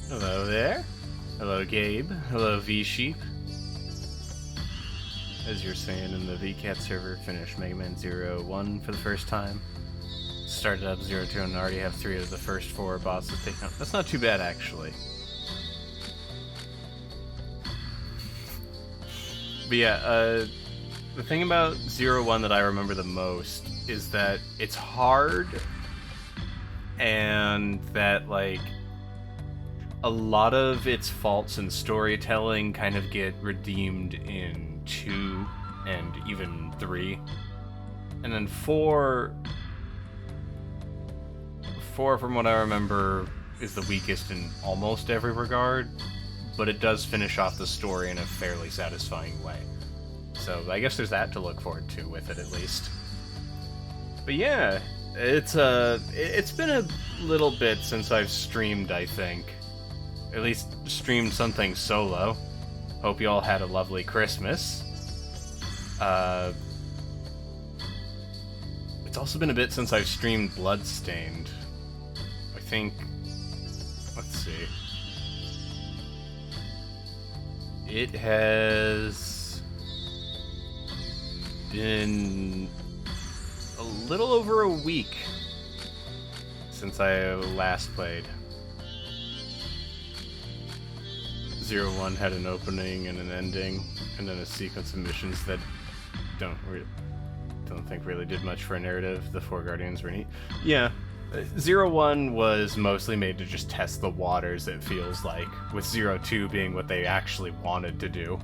Hello there. Hello, Gabe. Hello, V-Sheep. As you're saying in the VCAT server, finished Mega Man Zero 1 for the first time. Started up Zero 2 and already have 3 of the first 4 bosses taken out. That's not too bad, actually. But yeah, the thing about Zero 1 that I remember the most is that it's hard and that, like, a lot of its faults in storytelling kind of get redeemed in 2 and even 3. And then 4, from what I remember, is the weakest in almost every regard, but it does finish off the story in a fairly satisfying way. So I guess there's that to look forward to with it, at least. But yeah, it's been a little bit since I've streamed, I think. At least streamed something solo. Hope you all had a lovely Christmas. It's also been a bit since I've streamed Bloodstained. I think... let's see. It has been a little over a week since I last played. Zero 1 had an opening and an ending, and then a sequence of missions that don't think really did much for a narrative. The Four Guardians were neat. Yeah, Zero 1 was mostly made to just test the waters, it feels like, with Zero 2 being what they actually wanted to do.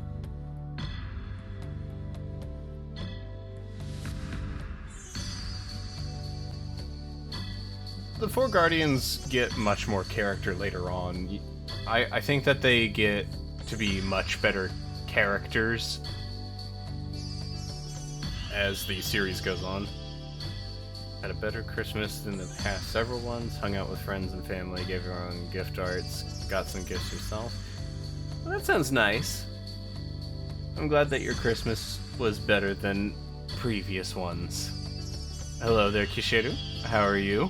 The Four Guardians get much more character later on. I think that they get to be much better characters as the series goes on. Had a better Christmas than the past several ones, hung out with friends and family, gave everyone gift arts, got some gifts yourself. Well, that sounds nice. I'm glad that your Christmas was better than previous ones. Hello there, Kishiru. How are you?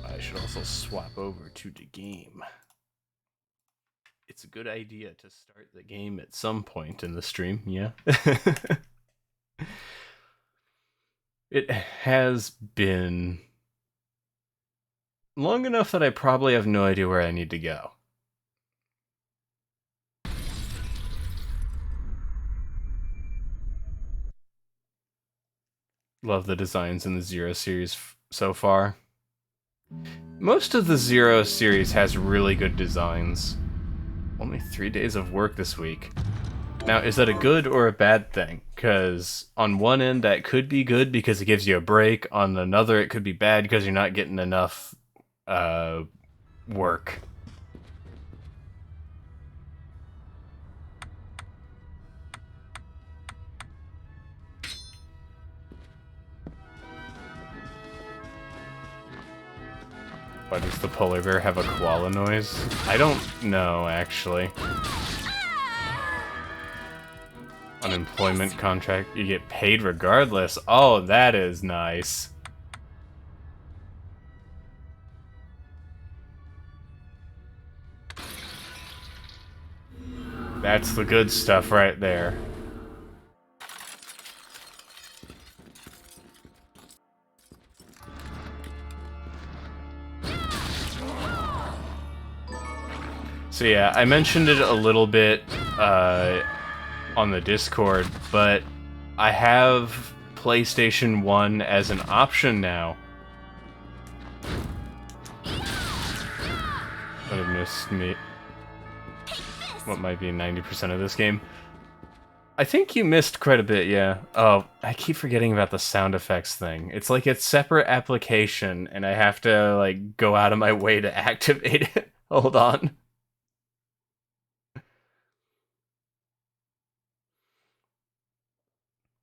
I should also swap over to the game. It's a good idea to start the game at some point in the stream, yeah? It has been long enough that I probably have no idea where I need to go. Love the designs in the Zero series so far. Most of the Zero series has really good designs. Only 3 days of work this week. Now, is that a good or a bad thing? Because on one end, that could be good because it gives you a break. On another, it could be bad because you're not getting enough work. Why does the polar bear have a koala noise? I don't know, actually. Unemployment contract, you get paid regardless. Oh, that is nice. That's the good stuff right there. So yeah, I mentioned it a little bit on the Discord, but I have PlayStation 1 as an option now. But have missed me. What might be 90% of this game. I think you missed quite a bit, yeah. Oh, I keep forgetting about the sound effects thing. It's like a separate application, and I have to, like, go out of my way to activate it. Hold on.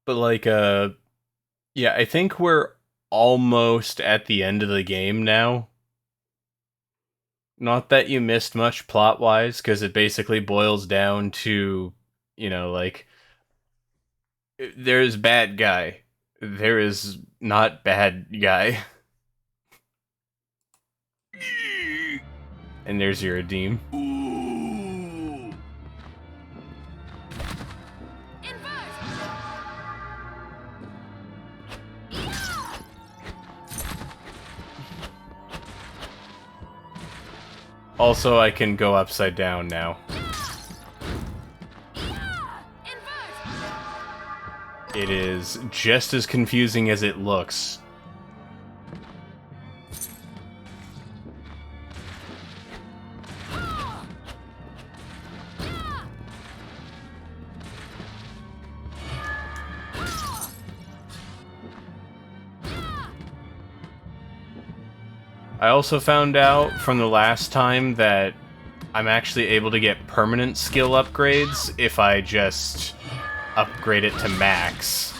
But, like, yeah, I think we're almost at the end of the game now. Not that you missed much plot-wise, because it basically boils down to, you know, like, There is bad guy. There is not bad guy. And there's your redeem. Also, I can go upside down now. It is just as confusing as it looks. I also found out from the last time that I'm actually able to get permanent skill upgrades if I just upgrade it to max.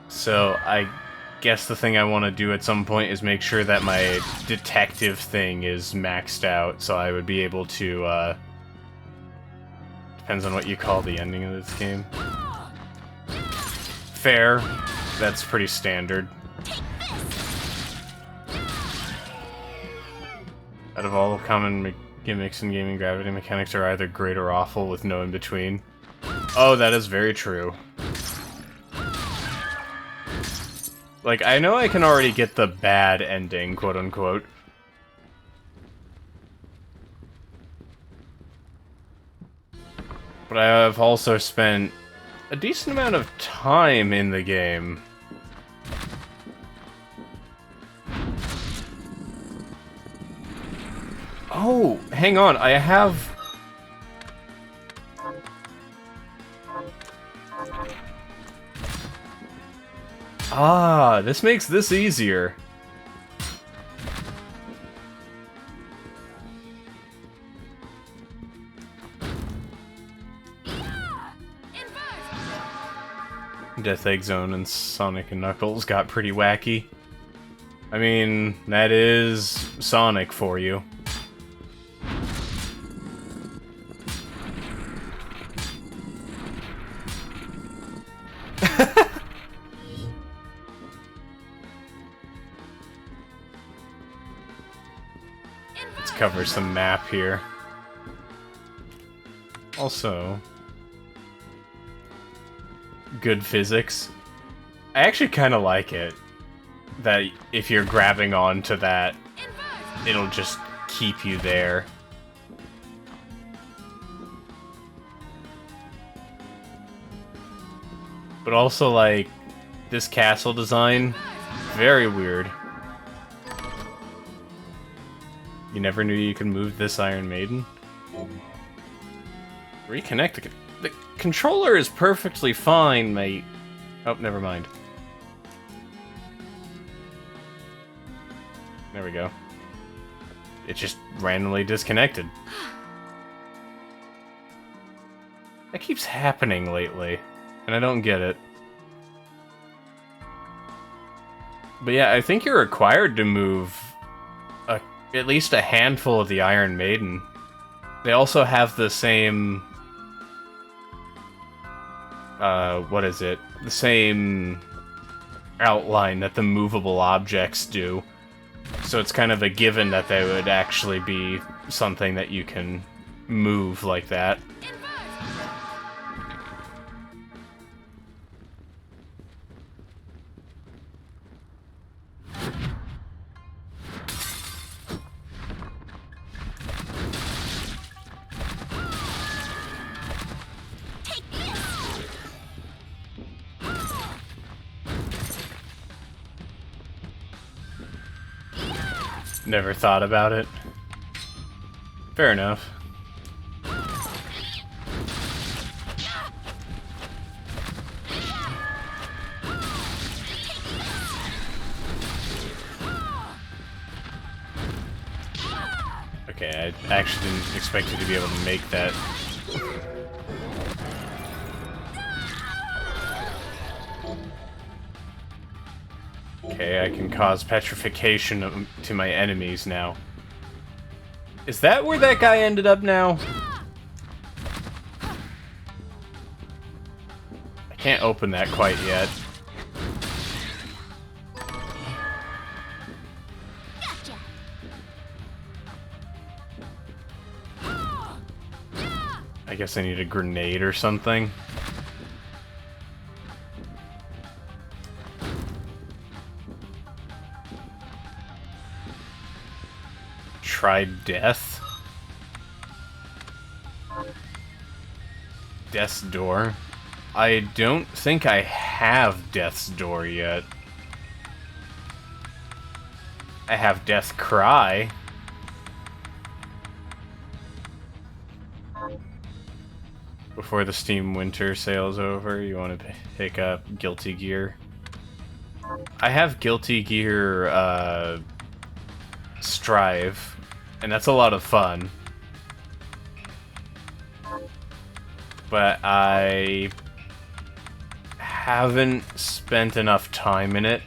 So I guess the thing I want to do at some point is make sure that my detective thing is maxed out, so I would be able to, depends on what you call the ending of this game. Fair. That's pretty standard. Out of all common gimmicks in gaming, gravity mechanics are either great or awful with no in-between. Oh, that is very true. Like, I know I can already get the bad ending, quote-unquote. But I have also spent a decent amount of time in the game. Oh, hang on, I have... Ah, this makes this easier. Death Egg Zone and Sonic and Knuckles got pretty wacky. I mean, that is Sonic for you. Let's cover some map here. Also, good physics. I actually kind of like it. That if you're grabbing onto that, it'll just keep you there. But also, like, this castle design, very weird. You never knew you could move this Iron Maiden? Reconnect the controller is perfectly fine, mate. Oh, never mind. There we go. It just randomly disconnected. That keeps happening lately, and I don't get it. But yeah, I think you're required to move at least a handful of the Iron Maiden. They also have the same... what is it? The same outline that the movable objects do. So it's kind of a given that they would actually be something that you can move like that. Never thought about it. Fair enough. Okay, I actually didn't expect you to be able to make that. Okay, I can cause petrification to my enemies now. Is that where that guy ended up now? I can't open that quite yet. I guess I need a grenade or something. Try death. Death's Door. I don't think I have Death's Door yet. I have Death Cry. Before the Steam Winter sale's over, you want to pick up Guilty Gear. I have Guilty Gear Strive, and that's a lot of fun. But I haven't spent enough time in it.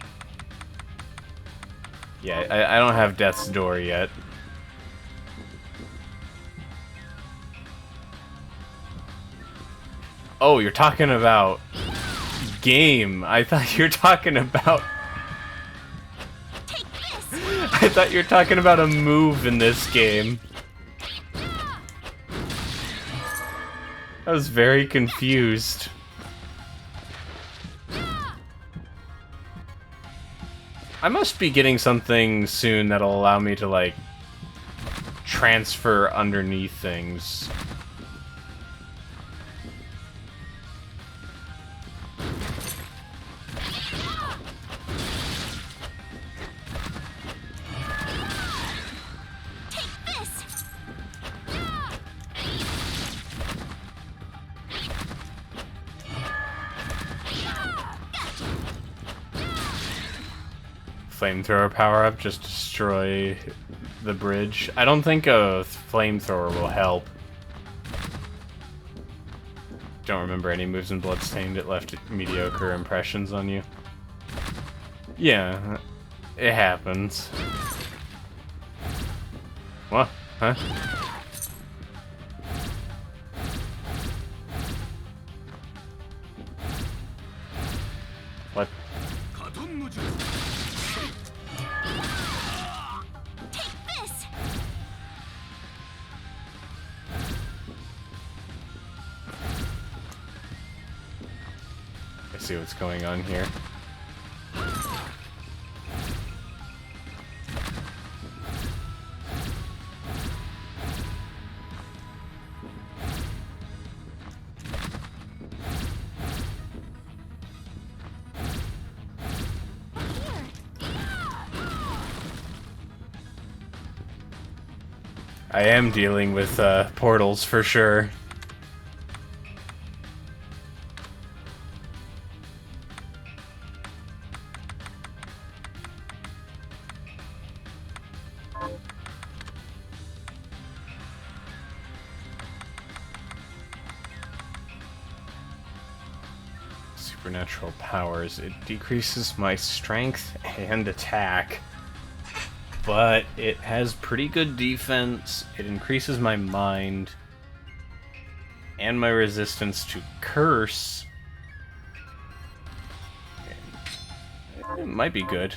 Yeah, I don't have Death's Door yet. Oh, you're talking about game. I thought you were talking about... I thought you were talking about a move in this game. I was very confused. I must be getting something soon that'll allow me to, like, transfer underneath things. Flamethrower power-up, just destroy the bridge. I don't think a flamethrower will help. Don't remember any moves in Bloodstained. It left mediocre impressions on you. Yeah, it happens. What? Huh? What? I see what's going on here. I am dealing with portals for sure. Supernatural powers. It decreases my strength and attack, but it has pretty good defense. It increases my mind and my resistance to curse. It might be good.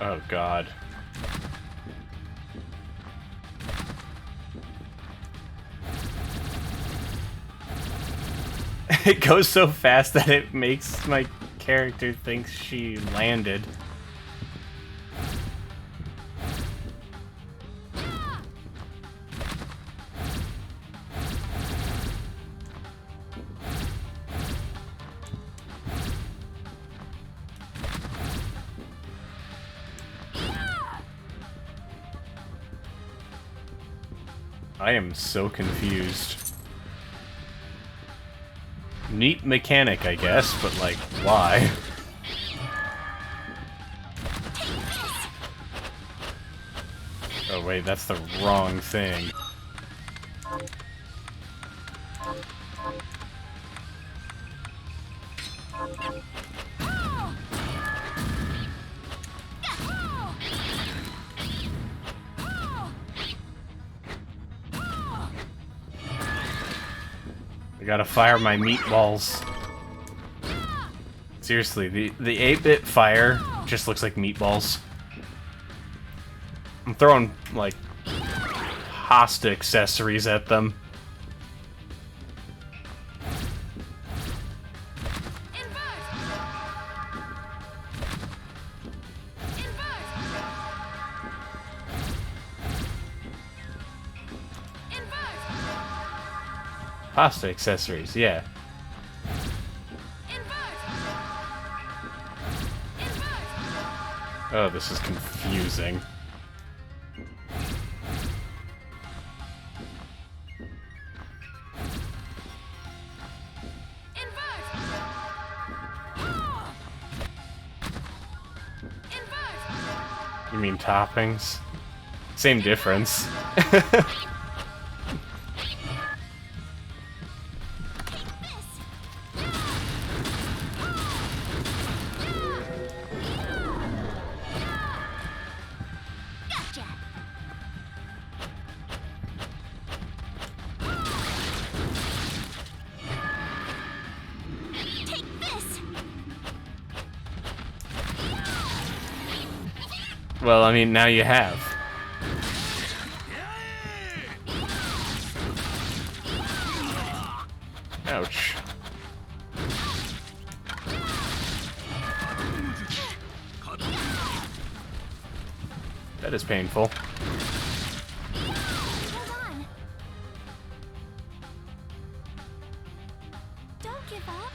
Oh god. It goes so fast that it makes my character think she landed. I am so confused. Neat mechanic, I guess, but like, why? Oh wait, that's the wrong thing. I gotta fire my meatballs. Seriously, the 8-bit fire just looks like meatballs. I'm throwing, like, Hosta accessories at them. Hosta accessories, yeah. Oh, this is confusing. You mean toppings? Same difference. Well, I mean, now you have. Ouch. That is painful. Hold on. Don't give up.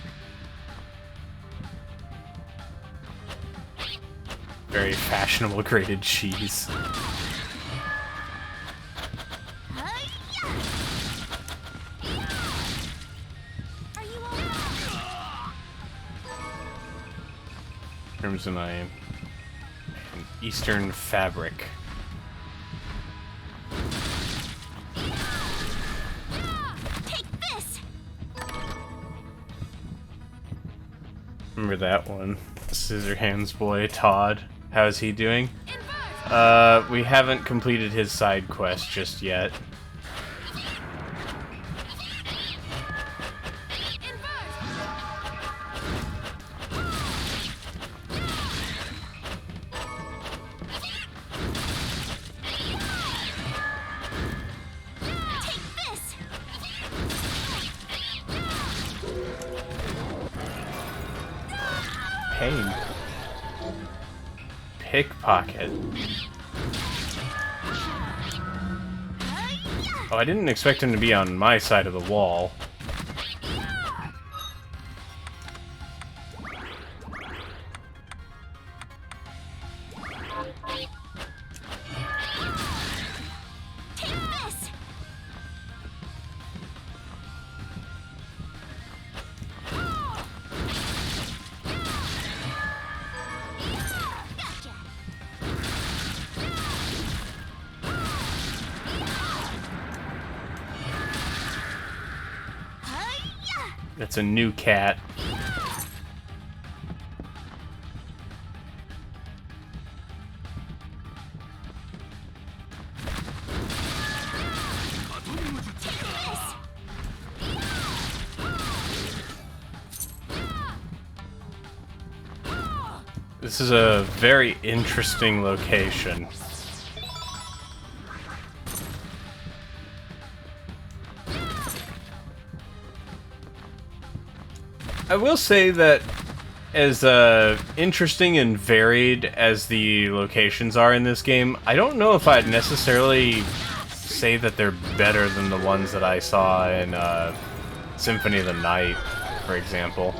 Very fashionable grated cheese. Are you all right? Crimson Eye. An Eastern fabric. Take this. Remember that one. Scissorhands boy, Todd. How's he doing? We haven't completed his side quest just yet. Take this. Pain. Pickpocket. Oh, I didn't expect him to be on my side of the wall. Take this. Gotcha. Hi-ya! That's a new cat. This is a very interesting location. I will say that as interesting and varied as the locations are in this game, I don't know if I'd necessarily say that they're better than the ones that I saw in Symphony of the Night, for example.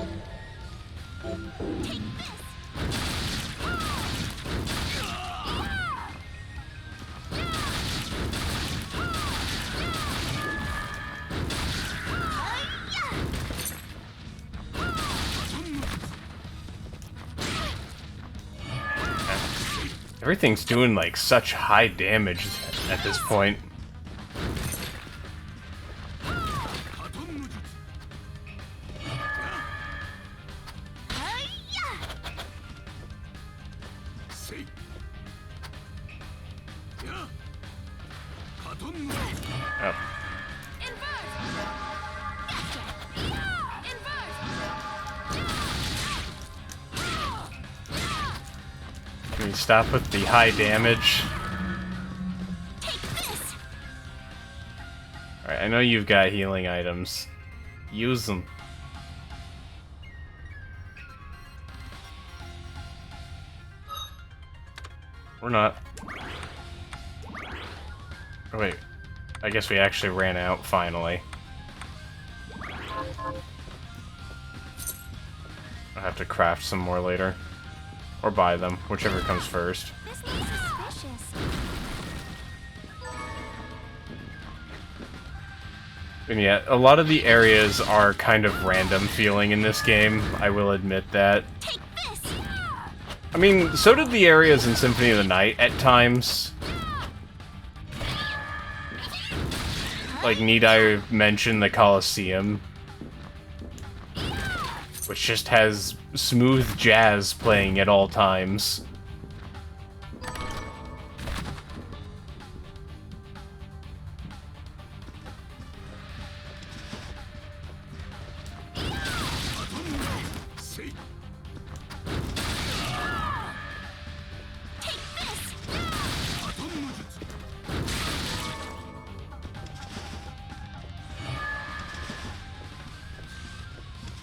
Everything's doing like such high damage at this point. Oh. Can you stop with the high damage? Alright, I know you've got healing items. Use them. Or not. Oh, wait. I guess we actually ran out, finally. I'll have to craft some more later. Or buy them, whichever comes first. This looks suspicious. And yeah, a lot of the areas are kind of random feeling in this game, I will admit that. Take this. I mean, so did the areas in Symphony of the Night at times. Like, need I mention the Colosseum? Which just has smooth jazz playing at all times.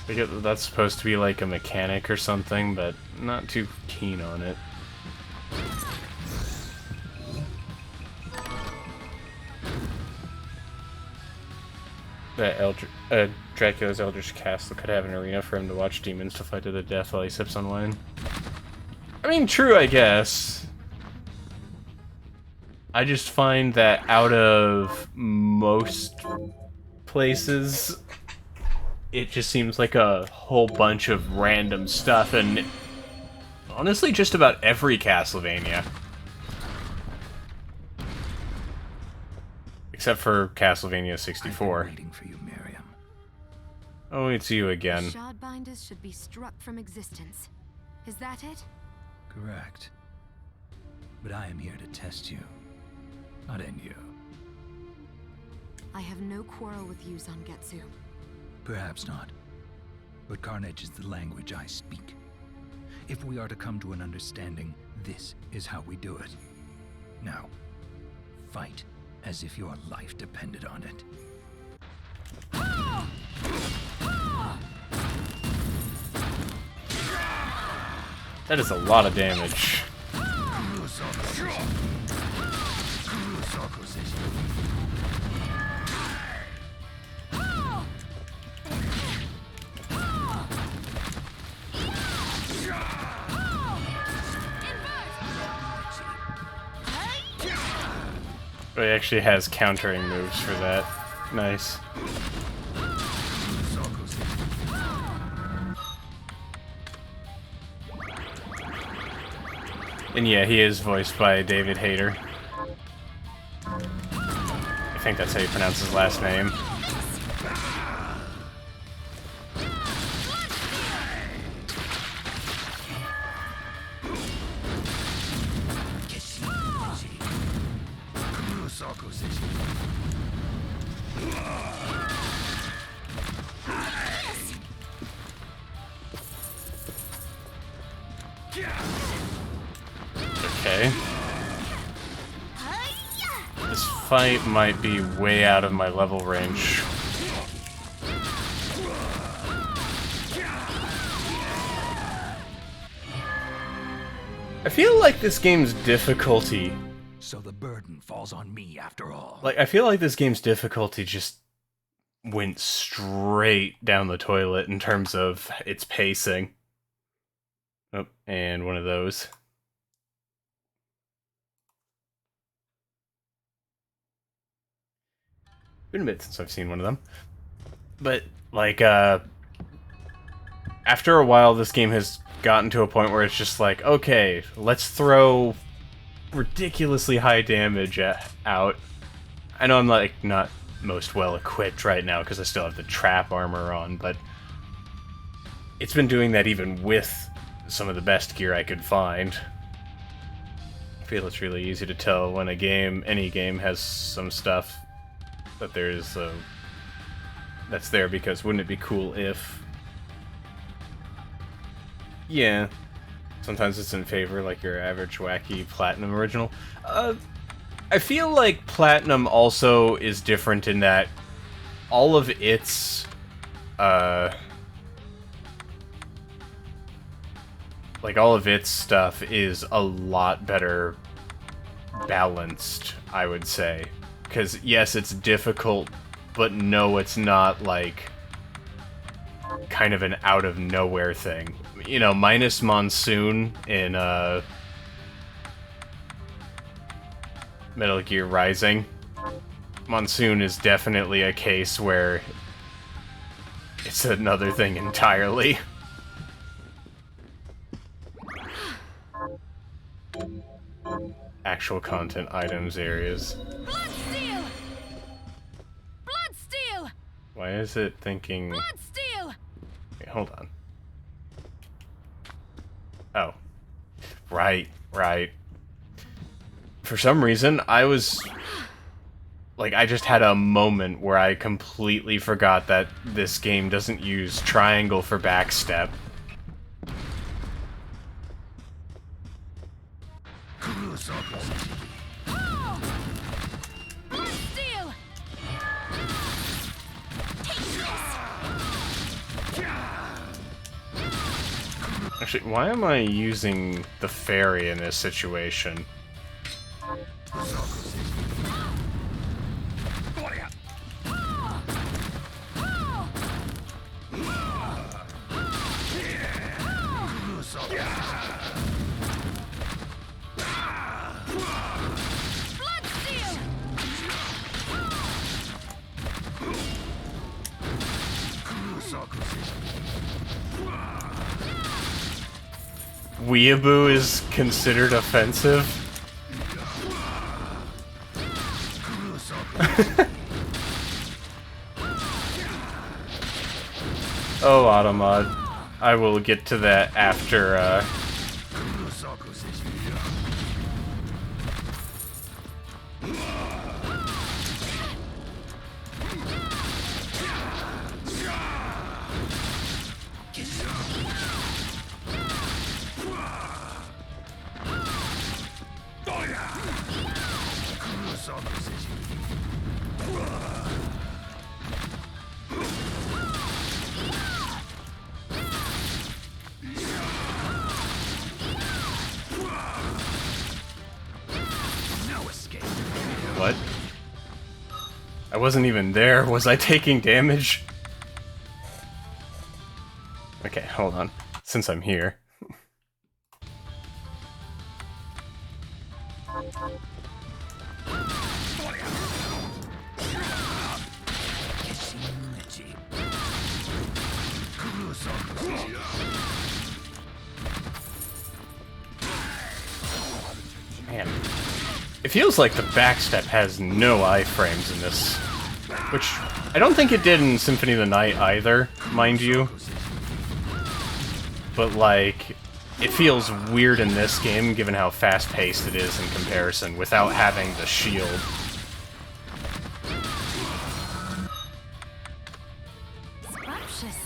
I get that that's supposed to be like a mechanic or something, but not too keen on it. That Dracula's Eldritch Castle could have an arena for him to watch demons to fight to the death while he sips on wine. I mean, true, I guess. I just find that out of most places, it just seems like a whole bunch of random stuff, and honestly, just about every Castlevania. Except for Castlevania 64. I've been waiting for you, Miriam. Oh, it's you again. Shardbinders should be struck from existence. Is that it? Correct. But I am here to test you, not end you. I have no quarrel with you, Zangetsu. Perhaps not. But carnage is the language I speak. If we are to come to an understanding, this is how we do it. Now, fight as if your life depended on it. That is a lot of damage. He actually has countering moves for that. Nice. And yeah, he is voiced by David Hayter. I think that's how you pronounce his last name. Okay. This fight might be way out of my level range. I feel like this game's difficulty... So the burden falls on me after all. Like, I feel like this game's difficulty just went straight down the toilet in terms of its pacing. Oh, and one of those. Been a bit since I've seen one of them. But, like, after a while, this game has gotten to a point where it's just like, okay, let's throw ridiculously high damage out. I know I'm like not most well equipped right now because I still have the trap armor on, but it's been doing that even with some of the best gear I could find. I feel it's really easy to tell when any game has some stuff that there's that's there, because wouldn't it be cool if... Yeah. Sometimes it's in favor, like your average wacky Platinum original. I feel like Platinum also is different in that all of its, like all of its stuff is a lot better balanced, I would say. Because yes, it's difficult, but no, it's not like kind of an out of nowhere thing. You know, minus Monsoon in Metal Gear Rising. Monsoon is definitely a case where it's another thing entirely. Actual content items areas. Bloodsteel! Bloodsteel! Why is it thinking... Bloodsteel! Wait, hold on. Oh. Right. For some reason, I was... Like, I just had a moment where I completely forgot that this game doesn't use triangle for backstep. Bloodsteel! Actually, why am I using the fairy in this situation? Weeaboo is considered offensive? Oh, Automod. I will get to that after, What? I wasn't even there. Was I taking damage? Okay, hold on. Since I'm here. Man. It feels like the backstep has no iframes in this. Which, I don't think it did in Symphony of the Night either, mind you. But, like, it feels weird in this game, given how fast-paced it is in comparison, without having the shield. Scrumptious.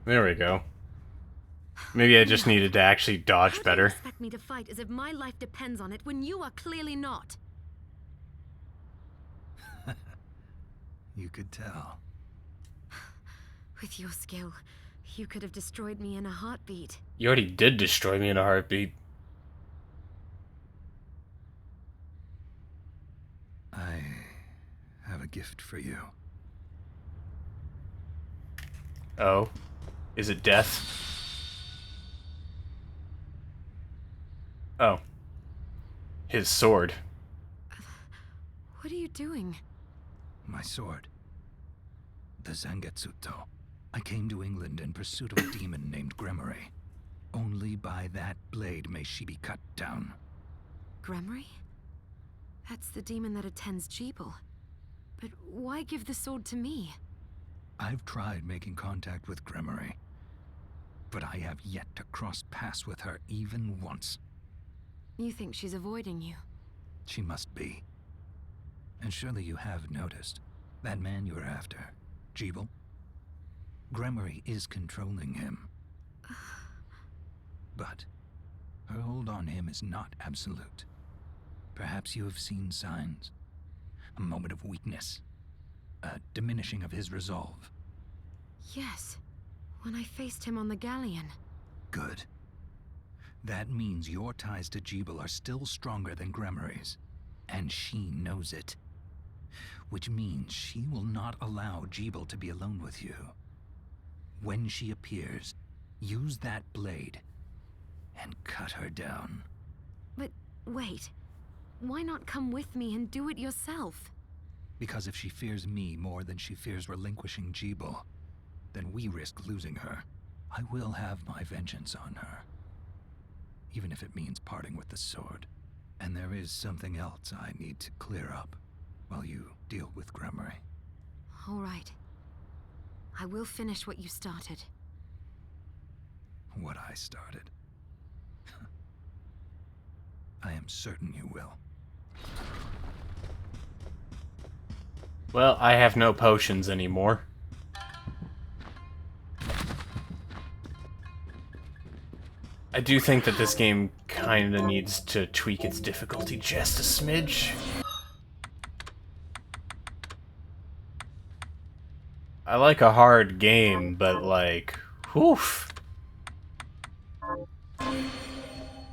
There we go. Maybe I just needed to actually dodge How better. do you expect me to fight as if my life depends on it when you are clearly not? You could tell. With your skill, You could have destroyed me in a heartbeat. You already did destroy me in a heartbeat. I have a gift for you. Oh? Is it death? Oh. His sword. What are you doing? My sword. The Zangetsuto. I came to England in pursuit of a demon named Gremory. Only by that blade may she be cut down. Gremory? That's the demon that attends Jeeble. But why give the sword to me? I've tried making contact with Gremory, but I have yet to cross paths with her even once. You think she's avoiding you? She must be. And surely you have noticed that man you're after, Jeeble? Gremory is controlling him. But her hold on him is not absolute. Perhaps you have seen signs. A moment of weakness. A diminishing of his resolve. Yes. When I faced him on the galleon. Good. That means your ties to Jeeble are still stronger than Gremory's. And she knows it. Which means she will not allow Jeeble to be alone with you. When she appears, use that blade and cut her down. But wait. Why not come with me and do it yourself? Because if she fears me more than she fears relinquishing Jeeble, then we risk losing her. I will have my vengeance on her. Even if it means parting with the sword. And there is something else I need to clear up while you deal with Gremory. All right. I will finish what you started. What I started. I am certain you will. Well, I have no potions anymore. I do think that this game kinda needs to tweak its difficulty just a smidge. I like a hard game, but like, whew.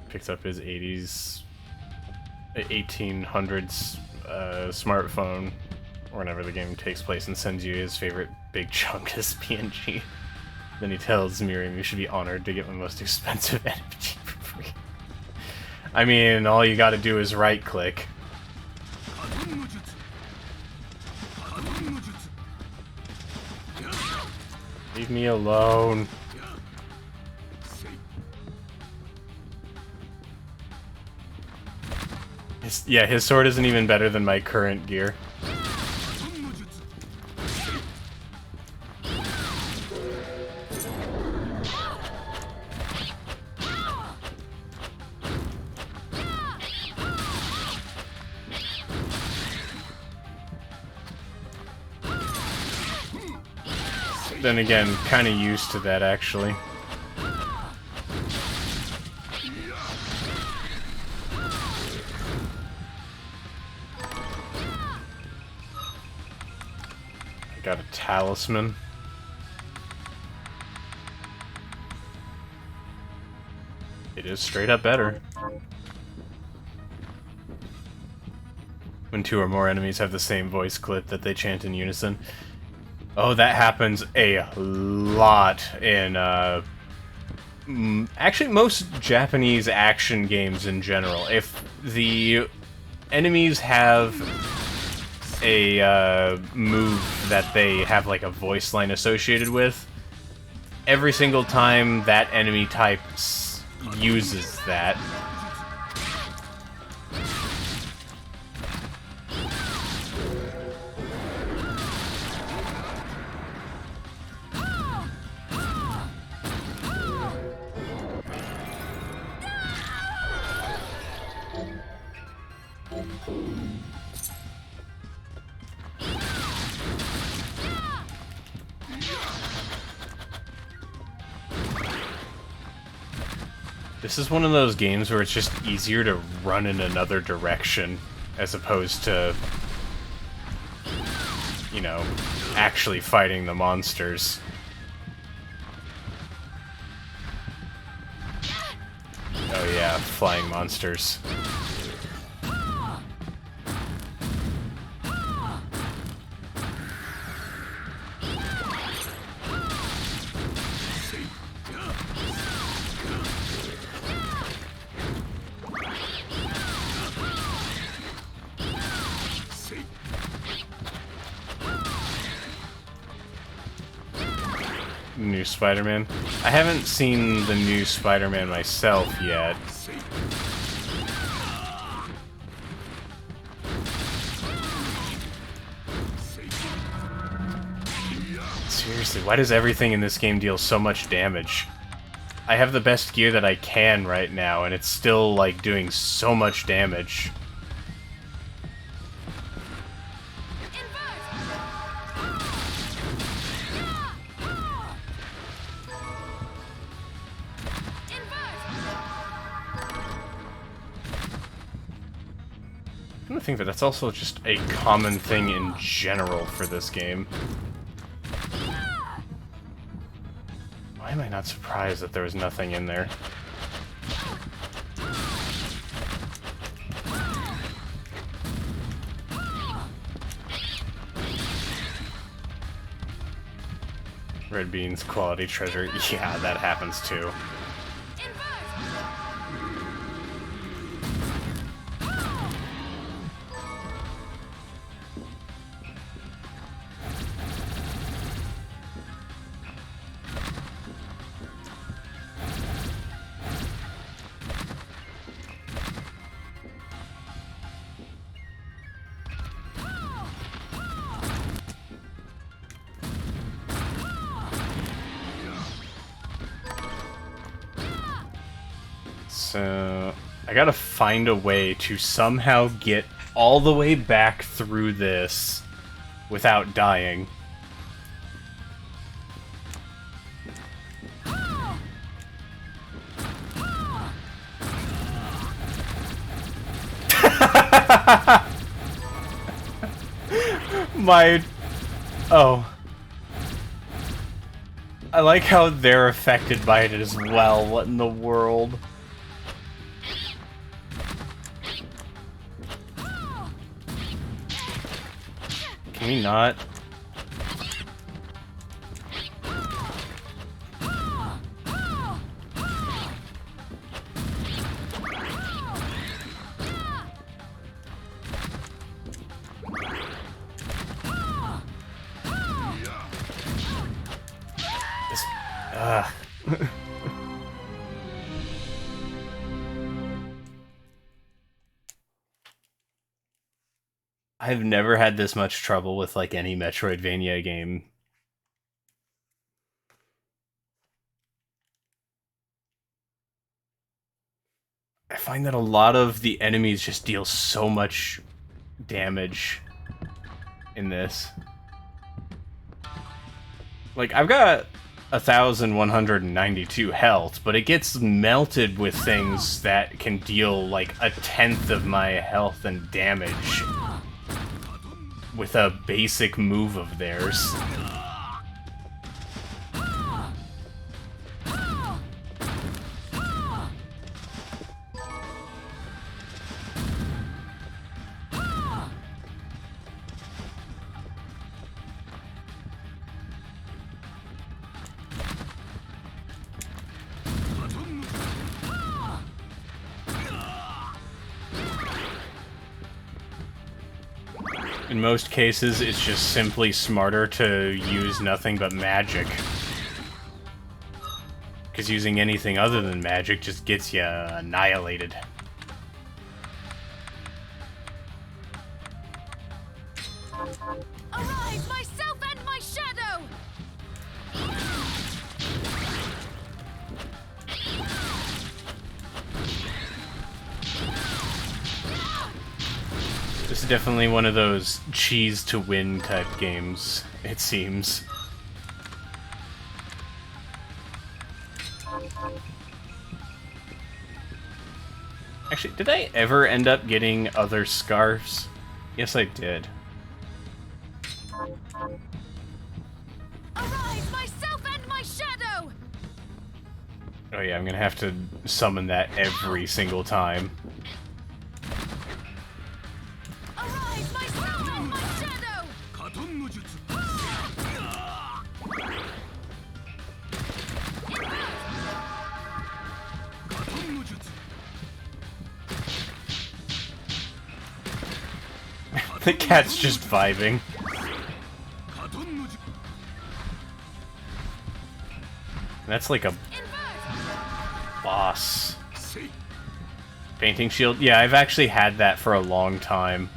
Picks up his 1800s smartphone, or whenever the game takes place, and sends you his favorite big chunk as PNG. Then he tells Miriam, "You should be honored to get my most expensive NFT for free." I mean, all you gotta do is right-click. Leave me alone. His sword isn't even better than my current gear. Then again, kind of used to that, actually. I got a talisman. It is straight up better. When two or more enemies have the same voice clip that they chant in unison. Oh, that happens a lot in, actually most Japanese action games in general. If the enemies have a, move that they have, like, a voice line associated with, every single time that enemy type uses that, this is one of those games where it's just easier to run in another direction as opposed to, you know, actually fighting the monsters. yeah, flying monsters. New Spider-Man. I haven't seen the new Spider-Man myself yet. Seriously, why does everything in this game deal so much damage? I have the best gear that I can right now, and it's still, like, doing so much damage. I think that that's also just a common thing in general for this game. Why am I not surprised that there was nothing in there? Red beans, quality treasure. Yeah, that happens too. So, I gotta find a way to somehow get all the way back through this without dying. Oh. I like how they're affected by it as well. What in the world? Can we not? I've never had this much trouble with, like, any Metroidvania game. I find that a lot of the enemies just deal so much damage in this. Like, I've got 1,192 health, but it gets melted with things that can deal, like, 1/10 of my health and damage with a basic move of theirs. In most cases, it's just simply smarter to use nothing but magic. Because using anything other than magic just gets you annihilated. Arise, myself and my shadow! This is definitely one of those cheese to win type games, it seems. Actually, did I ever end up getting other scarves? Yes, I did. Arise, myself and my shadow! Oh yeah, I'm gonna have to summon that every single time. Arise, myself and my shadow! The cat's just vibing. That's like a boss. Fainting shield? Yeah, I've actually had that for a long time.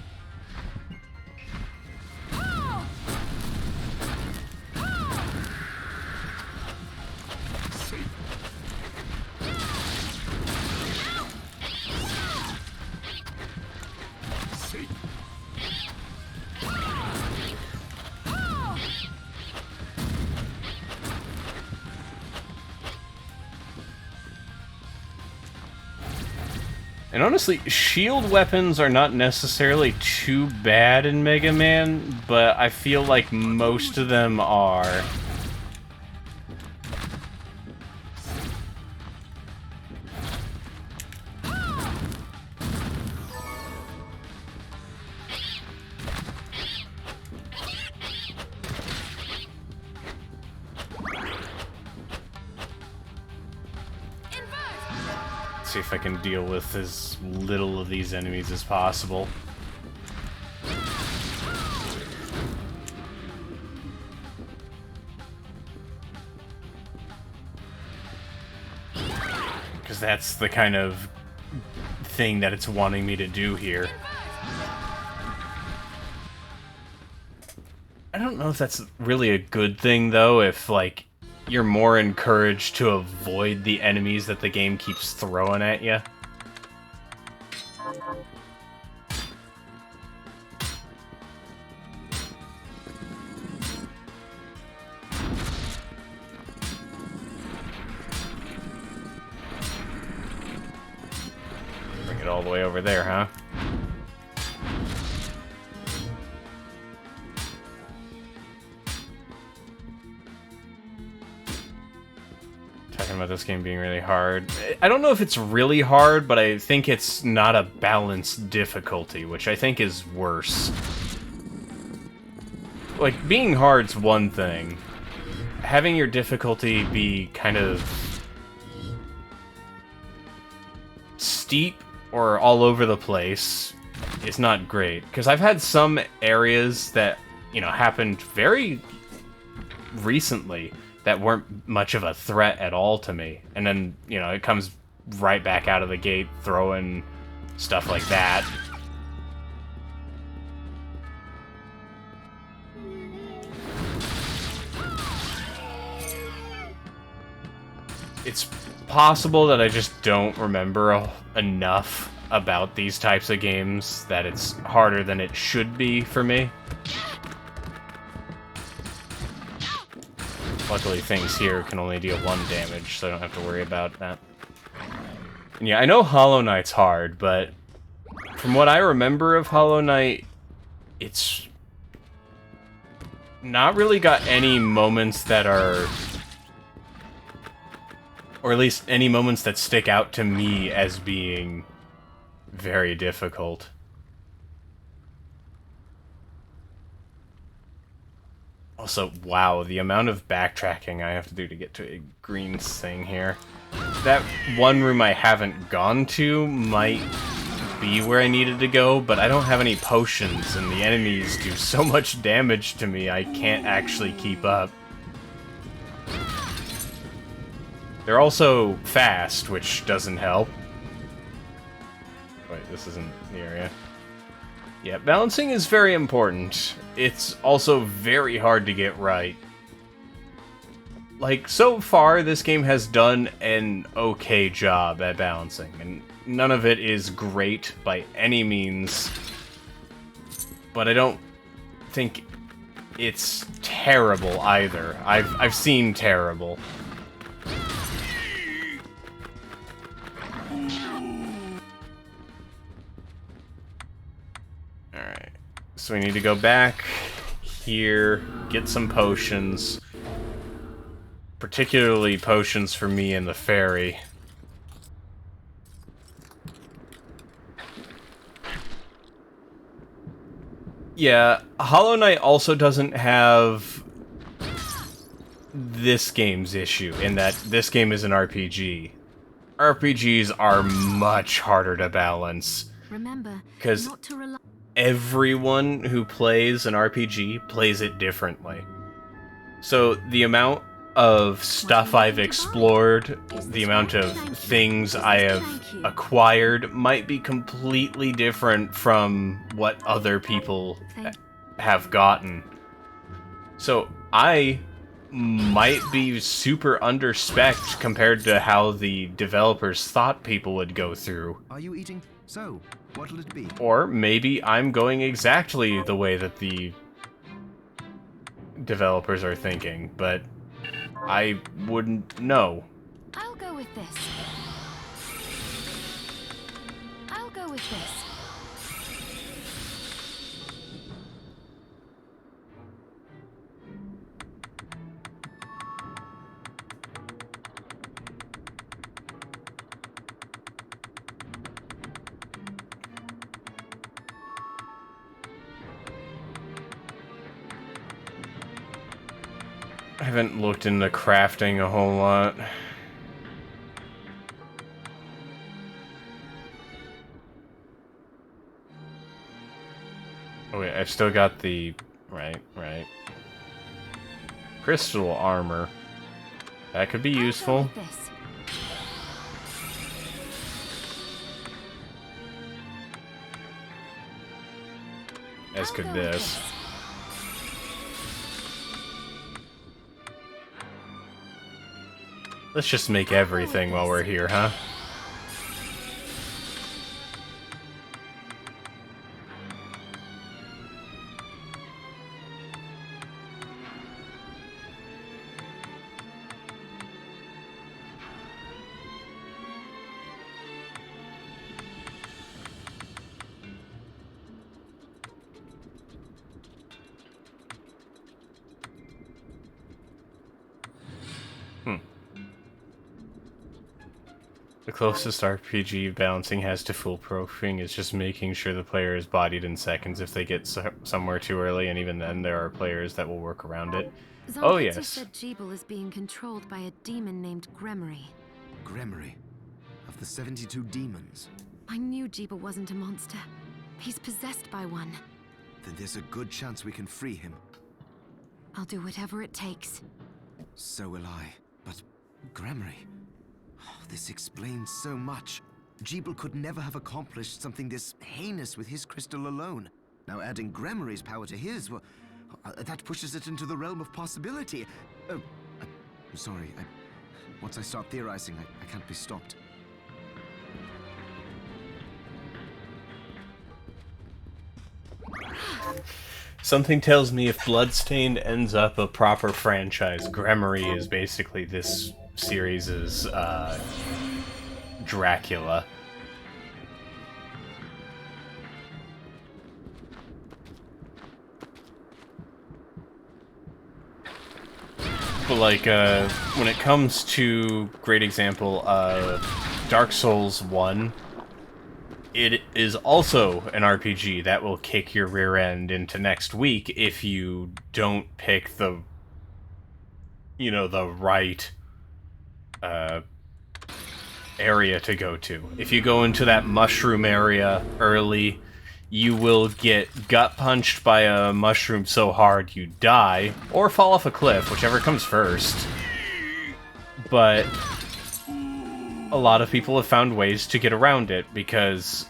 And honestly, shield weapons are not necessarily too bad in Mega Man, but I feel like most of them are. See if I can deal with as little of these enemies as possible. Because that's the kind of thing that it's wanting me to do here. I don't know if that's really a good thing, though, if, like, you're more encouraged to avoid the enemies that the game keeps throwing at you. Bring it all the way over there, huh? About this game being really hard. I don't know if it's really hard, but I think it's not a balanced difficulty, which I think is worse. Like, being hard's one thing. Having your difficulty be kind of steep or all over the place is not great. Because I've had some areas that, you know, happened very recently that weren't much of a threat at all to me. And then, you know, it comes right back out of the gate throwing stuff like that. It's possible that I just don't remember enough about these types of games that it's harder than it should be for me. Luckily, things here can only deal 1 damage, so I don't have to worry about that. And yeah, I know Hollow Knight's hard, but from what I remember of Hollow Knight, it's not really got any moments that are... or at least any moments that stick out to me as being very difficult. Also, wow, the amount of backtracking I have to do to get to a green thing here. That one room I haven't gone to might be where I needed to go, but I don't have any potions, and the enemies do so much damage to me I can't actually keep up. They're also fast, which doesn't help. Wait, this isn't the area. Yeah, balancing is very important. It's also very hard to get right. Like, so far, this game has done an okay job at balancing, and none of it is great by any means. But I don't think it's terrible either. I've seen terrible. Alright, so we need to go back here, get some potions. particularly potions for me and the fairy. Yeah, Hollow Knight also doesn't have this game's issue, in that this game is an RPG. RPGs are much harder to balance. Remember, 'Cause not to rely. everyone who plays an RPG plays it differently. So the amount of stuff I've explored, the amount of things I have acquired might be completely different from what other people have gotten. So I might be super underspec compared to how the developers thought people would go through. Are you eating? So, what'll it be? Or maybe I'm going exactly the way that the developers are thinking, but I wouldn't know. I'll go with this. I'll go with this. I haven't looked into crafting a whole lot. Oh wait, I've still got the... Right. Crystal armor. That could be useful. I'll go with this. As I'll could go with this. Let's just make everything while we're here, huh? The closest RPG balancing has to foolproofing is just making sure the player is bodied in seconds if they get somewhere too early, and even then there are players that will work around it. Oh Zombies yes. said Jeeble is being controlled by a demon named Gremory. Gremory. Of the 72 demons. I knew Jeeble wasn't a monster. He's possessed by one. Then there's a good chance we can free him. I'll do whatever it takes. So will I. But Gremory... Oh, this explains so much. Jeeble could never have accomplished something this heinous with his crystal alone. Now adding Gremory's power to his, well, that pushes it into the realm of possibility. Oh, I'm sorry. Once I start theorizing, I can't be stopped. Something tells me if Bloodstained ends up a proper franchise, Gremory is basically this series' Dracula. But like, when it comes to, great example, Dark Souls 1, it is also an RPG that will kick your rear end into next week if you don't pick the, you know, the right area to go to. If you go into that mushroom area early, you will get gut punched by a mushroom so hard you die, or fall off a cliff, whichever comes first. But a lot of people have found ways to get around it because,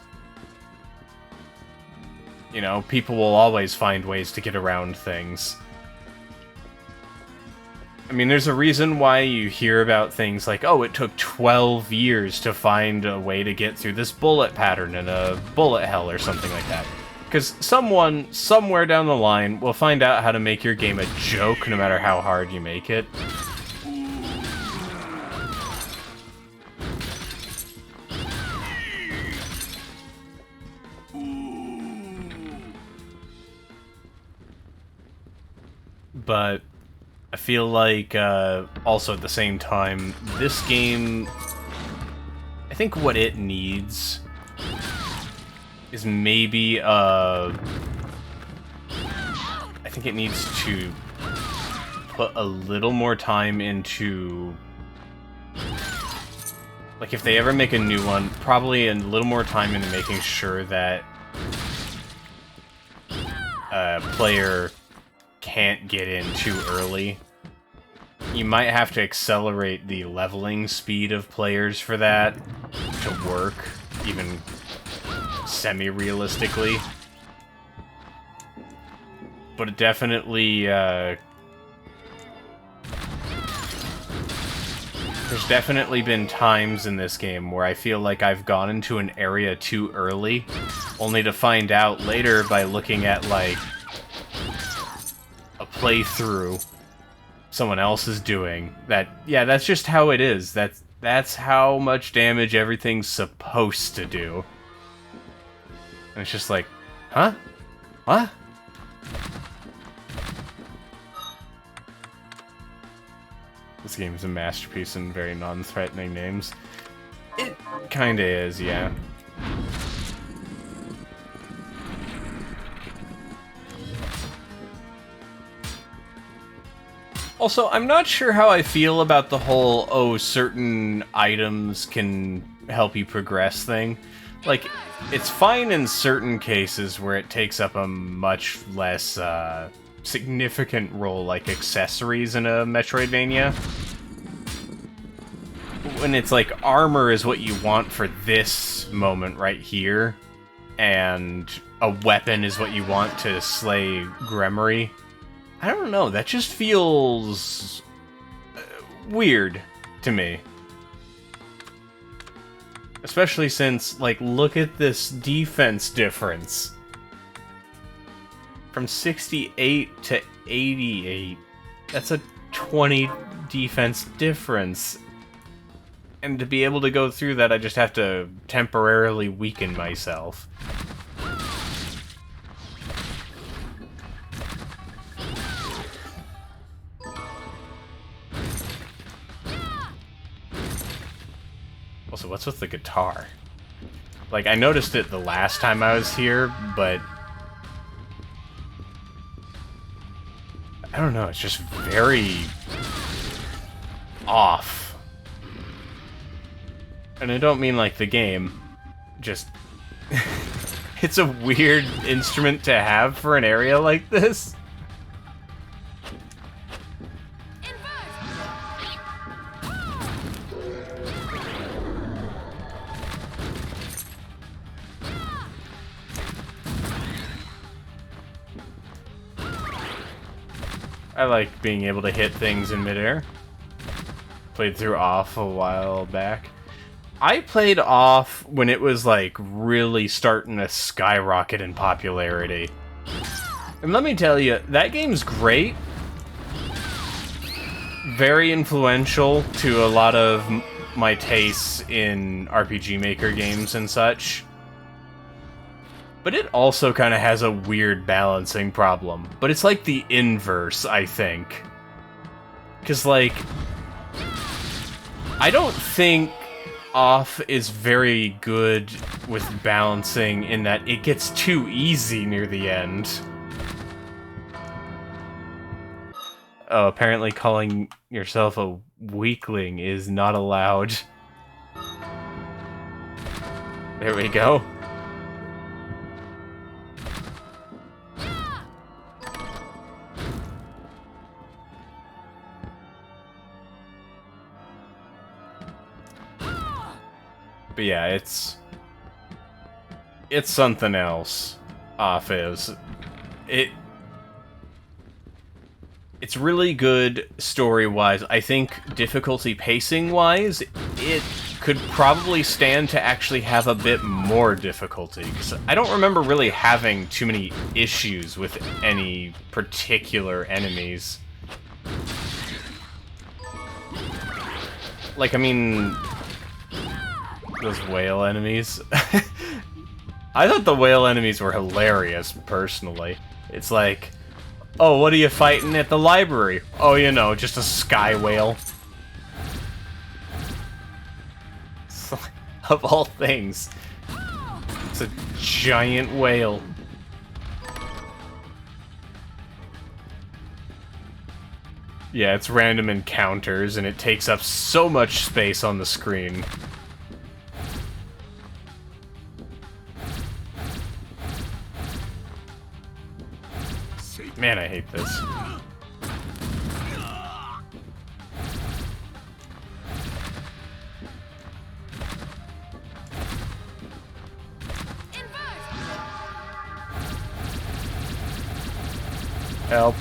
you know, people will always find ways to get around things. I mean, there's a reason why you hear about things like, oh, it took 12 years to find a way to get through this bullet pattern in a bullet hell or something like that. Because someone, somewhere down the line, will find out how to make your game a joke no matter how hard you make it. But I feel like, also at the same time, this game, I think what it needs is maybe, I think it needs to put a little more time into, like, if they ever make a new one, probably a little more time into making sure that a player can't get in too early. You might have to accelerate the leveling speed of players for that to work, even semi-realistically. But it definitely, there's definitely been times in this game where I feel like I've gone into an area too early, only to find out later by looking at, like, a playthrough someone else is doing, that, yeah, that's just how it is. That's how much damage everything's supposed to do. And it's just like, huh? What? This game's a masterpiece in very non-threatening names. It kinda is, yeah. Also, I'm not sure how I feel about the whole, oh, certain items can help you progress thing. Like, it's fine in certain cases where it takes up a much less, significant role, like accessories in a Metroidvania. When it's like, armor is what you want for this moment right here, and a weapon is what you want to slay Gremory. I don't know, that just feels weird to me. Especially since, like, look at this defense difference. From 68 to 88. That's a 20 defense difference. And to be able to go through that, I just have to temporarily weaken myself. Also, what's with the guitar? Like, I noticed it the last time I was here, but I don't know, it's just very off. And I don't mean like the game, just it's a weird instrument to have for an area like this. I like being able to hit things in midair. Played through Off a while back. I played Off when it was, like, really starting to skyrocket in popularity. And let me tell you, that game's great. Very influential to a lot of my tastes in RPG Maker games and such. But it also kind of has a weird balancing problem. But it's like the inverse, I think. Because, like, I don't think Off is very good with balancing in that it gets too easy near the end. Oh, apparently calling yourself a weakling is not allowed. There we go. But yeah, it's something else. Off is. It's really good story-wise. I think difficulty pacing-wise, it could probably stand to actually have a bit more difficulty. 'Cause I don't remember really having too many issues with any particular enemies. Like, I mean, those whale enemies. I thought the whale enemies were hilarious, personally. It's like, Oh, what are you fighting at the library? Oh, you know, just a sky whale. Of all things. It's a giant whale. Yeah, it's random encounters, and it takes up so much space on the screen. Man, I hate this. Help.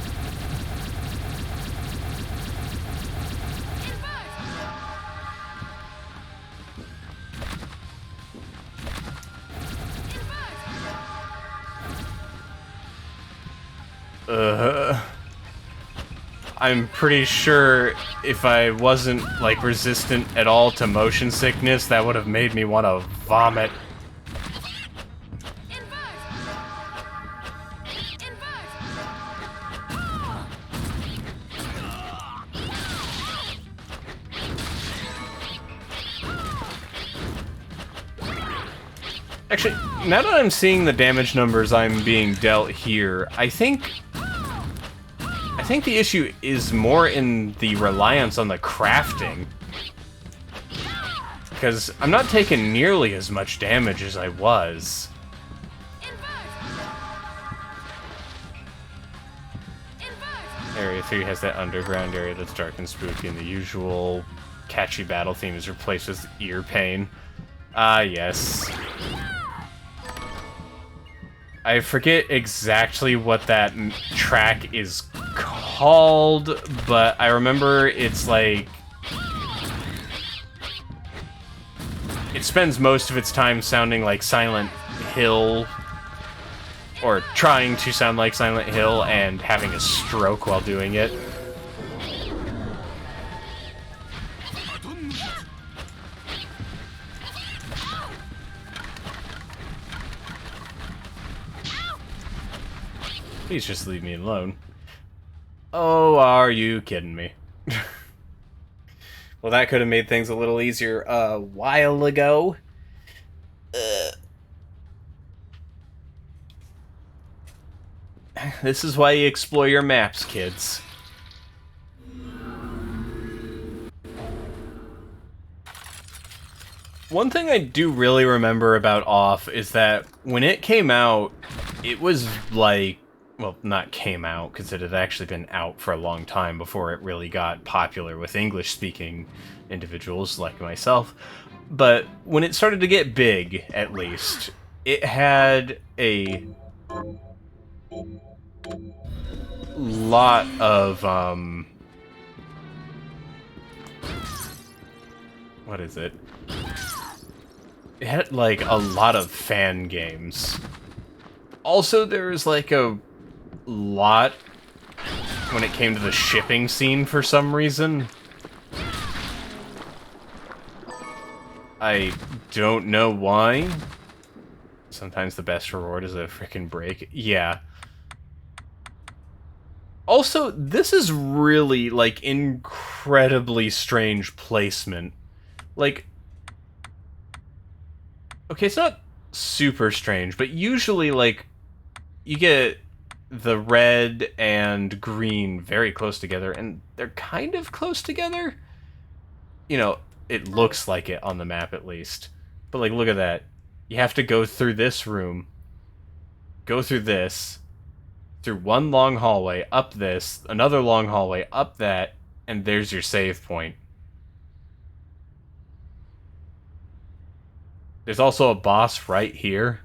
I'm pretty sure if I wasn't, like, resistant at all to motion sickness, that would have made me want to vomit. Actually, now that I'm seeing the damage numbers I'm being dealt here, I think the issue is more in the reliance on the crafting. Because I'm not taking nearly as much damage as I was. Area 3 has that underground area that's dark and spooky, and the usual catchy battle theme is replaced with ear pain. Ah, yes. I forget exactly what that track is called, but I remember it's like... It spends most of its time sounding like Silent Hill, or trying to sound like Silent Hill, and having a stroke while doing it. Please just leave me alone. Oh, are you kidding me? Well, that could have made things a little easier a while ago. This is why you explore your maps, kids. One thing I do really remember about Off is that when it came out, it was like... Well, not came out, because it had actually been out for a long time before it really got popular with English-speaking individuals like myself. But when it started to get big, at least, it had a lot of, what is it? It had, like, a lot of fan games. Also, there was, like, a lot when it came to the shipping scene for some reason. I don't know why. Sometimes the best reward is a frickin' break. Yeah. Also, this is really, like, incredibly strange placement. Like, okay, it's not super strange, but usually, like, you get the red and green very close together, and they're kind of close together. You know, it looks like it on the map, at least. But, like, look at that. You have to go through this room, go through this, through one long hallway, up this, another long hallway, up that, and there's your save point. There's also a boss right here.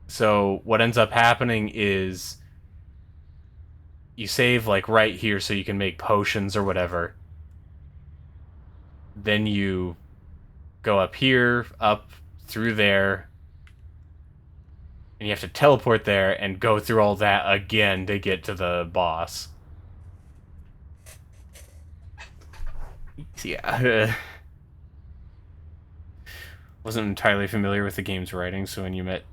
So what ends up happening is you save, like, right here so you can make potions or whatever. Then you go up here, up through there, and you have to teleport there and go through all that again to get to the boss. Yeah. Wasn't entirely familiar with the game's writing, so when you met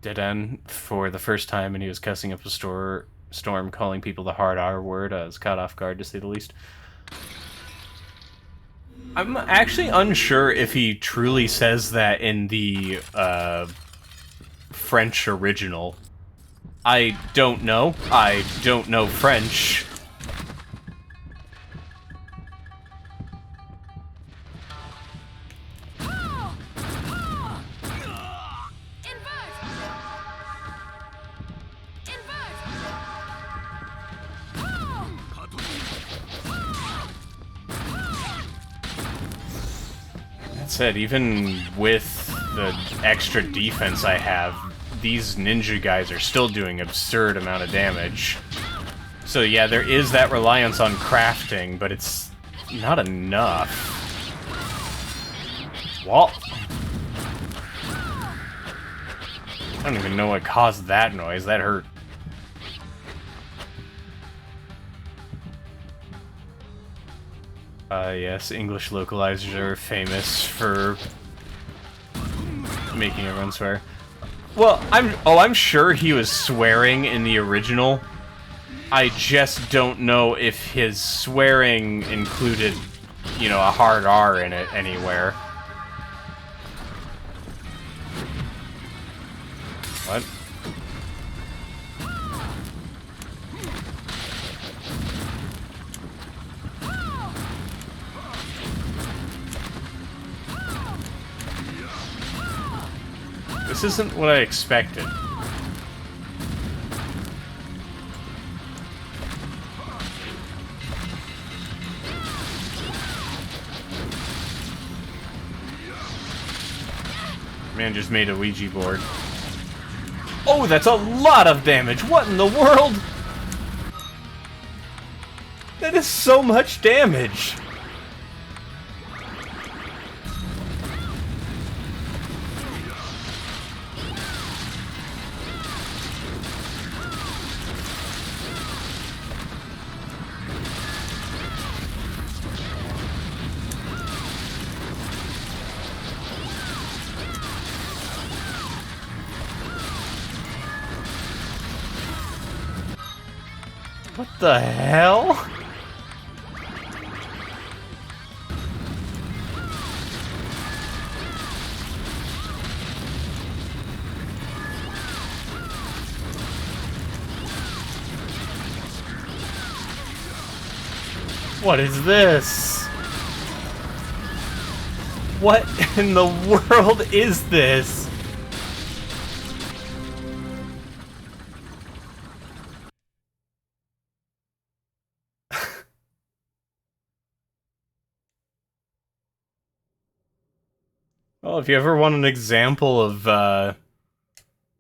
dead end for the first time, and he was cussing up a storm, calling people the hard R word. I was caught off guard, to say the least. I'm actually unsure if he truly says that in the French original. I don't know. I don't know French. That said, even with the extra defense I have, these ninja guys are still doing absurd amount of damage. So yeah, there is that reliance on crafting, but it's not enough. Well, I don't even know what caused that noise. That hurt. Yes, English localizers are famous for making everyone swear. Well, I'm sure he was swearing in the original. I just don't know if his swearing included, you know, a hard R in it anywhere. What? This isn't what I expected. Man just made a Ouija board. Oh, that's a lot of damage! What in the world? That is so much damage! What the hell? What is this? What in the world is this? Well, if you ever want an example of,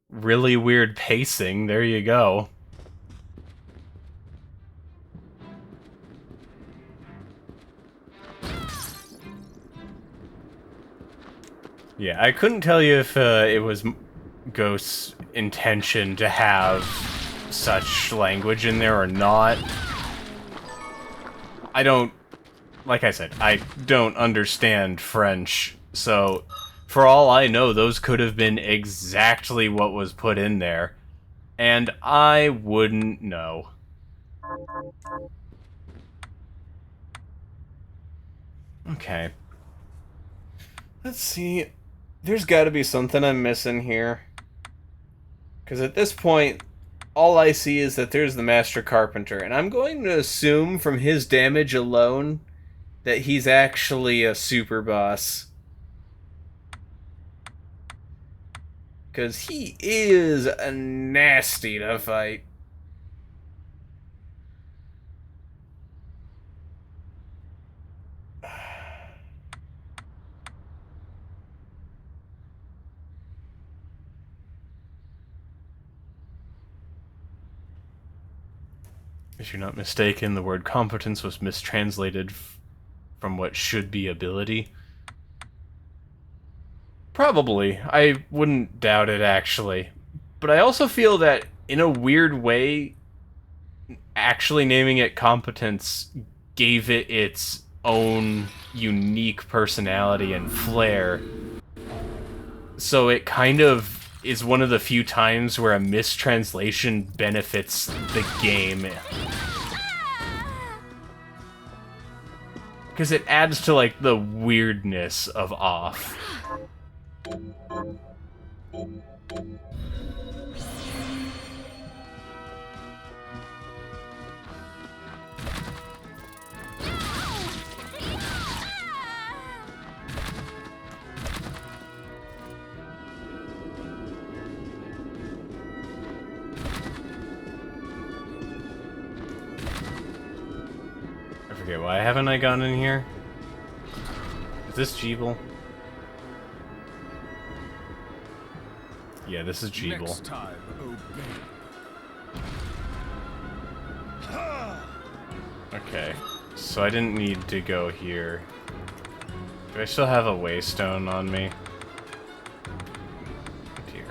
really weird pacing, there you go. Yeah, I couldn't tell you if, it was Ghost's intention to have such language in there or not. Like I said, I don't understand French. So, for all I know, those could have been exactly what was put in there. And I wouldn't know. Okay. Let's see. There's gotta be something I'm missing here. Because at this point, all I see is that there's the Master Carpenter. And I'm going to assume from his damage alone that he's actually a super boss. Because he is a nasty to fight. If you're not mistaken, the word competence was mistranslated from what should be ability. Probably. I wouldn't doubt it, actually. But I also feel that, in a weird way, actually naming it competence gave it its own unique personality and flair. So it kind of is one of the few times where a mistranslation benefits the game. Because it adds to, like, the weirdness of off. Okay, why haven't I gone in here? Is this Jeeble? Yeah, this is Jeeble. Next time, Okay, so I didn't need to go here. Do I still have a waystone on me? Oh dear.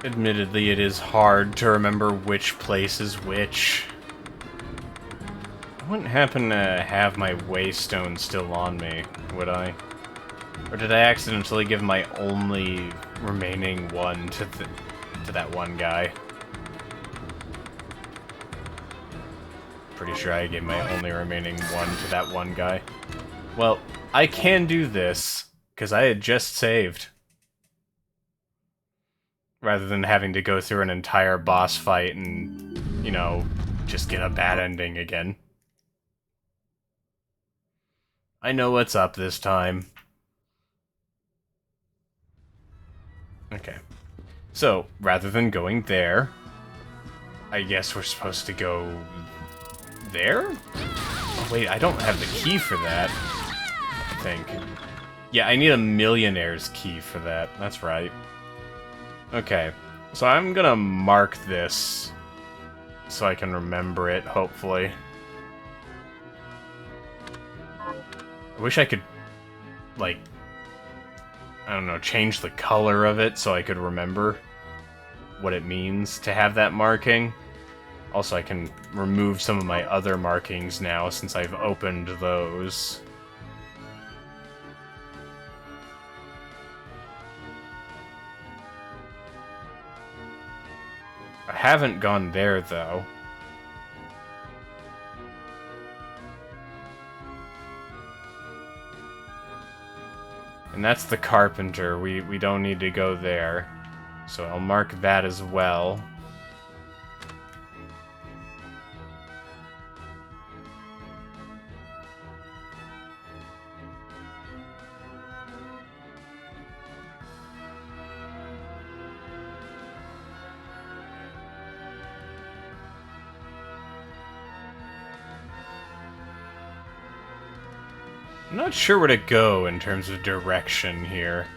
Admittedly, it is hard to remember which place is which. I wouldn't happen to have my waystone still on me, would I? Or did I accidentally give my only remaining one to that one guy? Pretty sure I gave my only remaining one to that one guy. Well, I can do this, because I had just saved. Rather than having to go through an entire boss fight and, you know, just get a bad ending again. I know what's up this time. Okay. So, rather than going there, I guess we're supposed to go there? Oh, wait, I don't have the key for that, I think. Yeah, I need a millionaire's key for that. That's right. Okay, so I'm gonna mark this so I can remember it, hopefully. I wish I could, like, I don't know, change the color of it so I could remember what it means to have that marking. Also, I can remove some of my other markings now since I've opened those. I haven't gone there, though. And that's the carpenter. We don't need to go there. So I'll mark that as well. I'm not sure where to go in terms of direction here.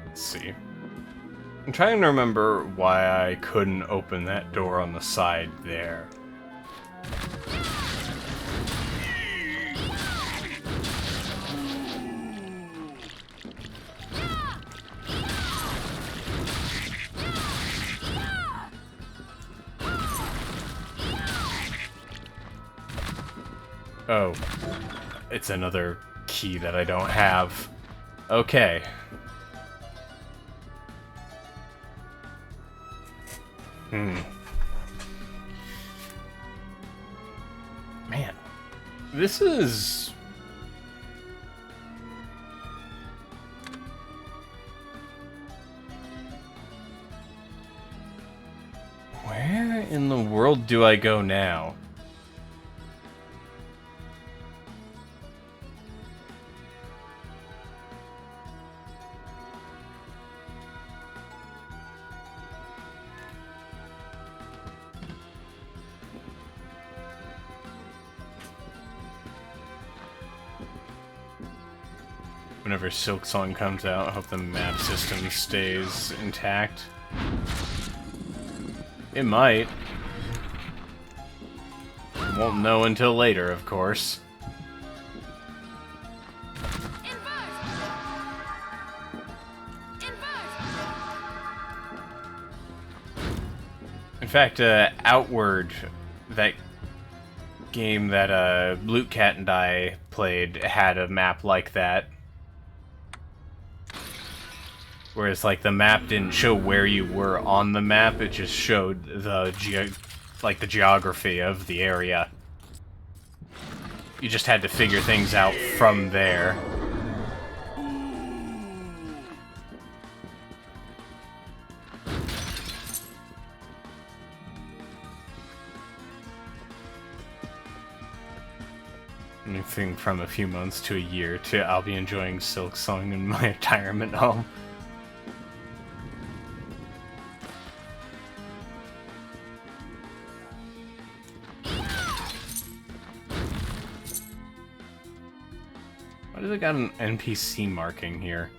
Let's see. I'm trying to remember why I couldn't open that door on the side there. Oh, it's another key that I don't have. Okay. Man, this is... Where in the world do I go now? Whenever Silksong comes out, I hope the map system stays intact. It might. Won't know until later, of course. In fact, Outward, that game that Loot Cat and I played, had a map like that. Whereas, like, the map didn't show where you were on the map, it just showed the the geography of the area. You just had to figure things out from there. Anything from a few months to a year to I'll be enjoying Silksong in my retirement home. Why does it got an NPC marking here?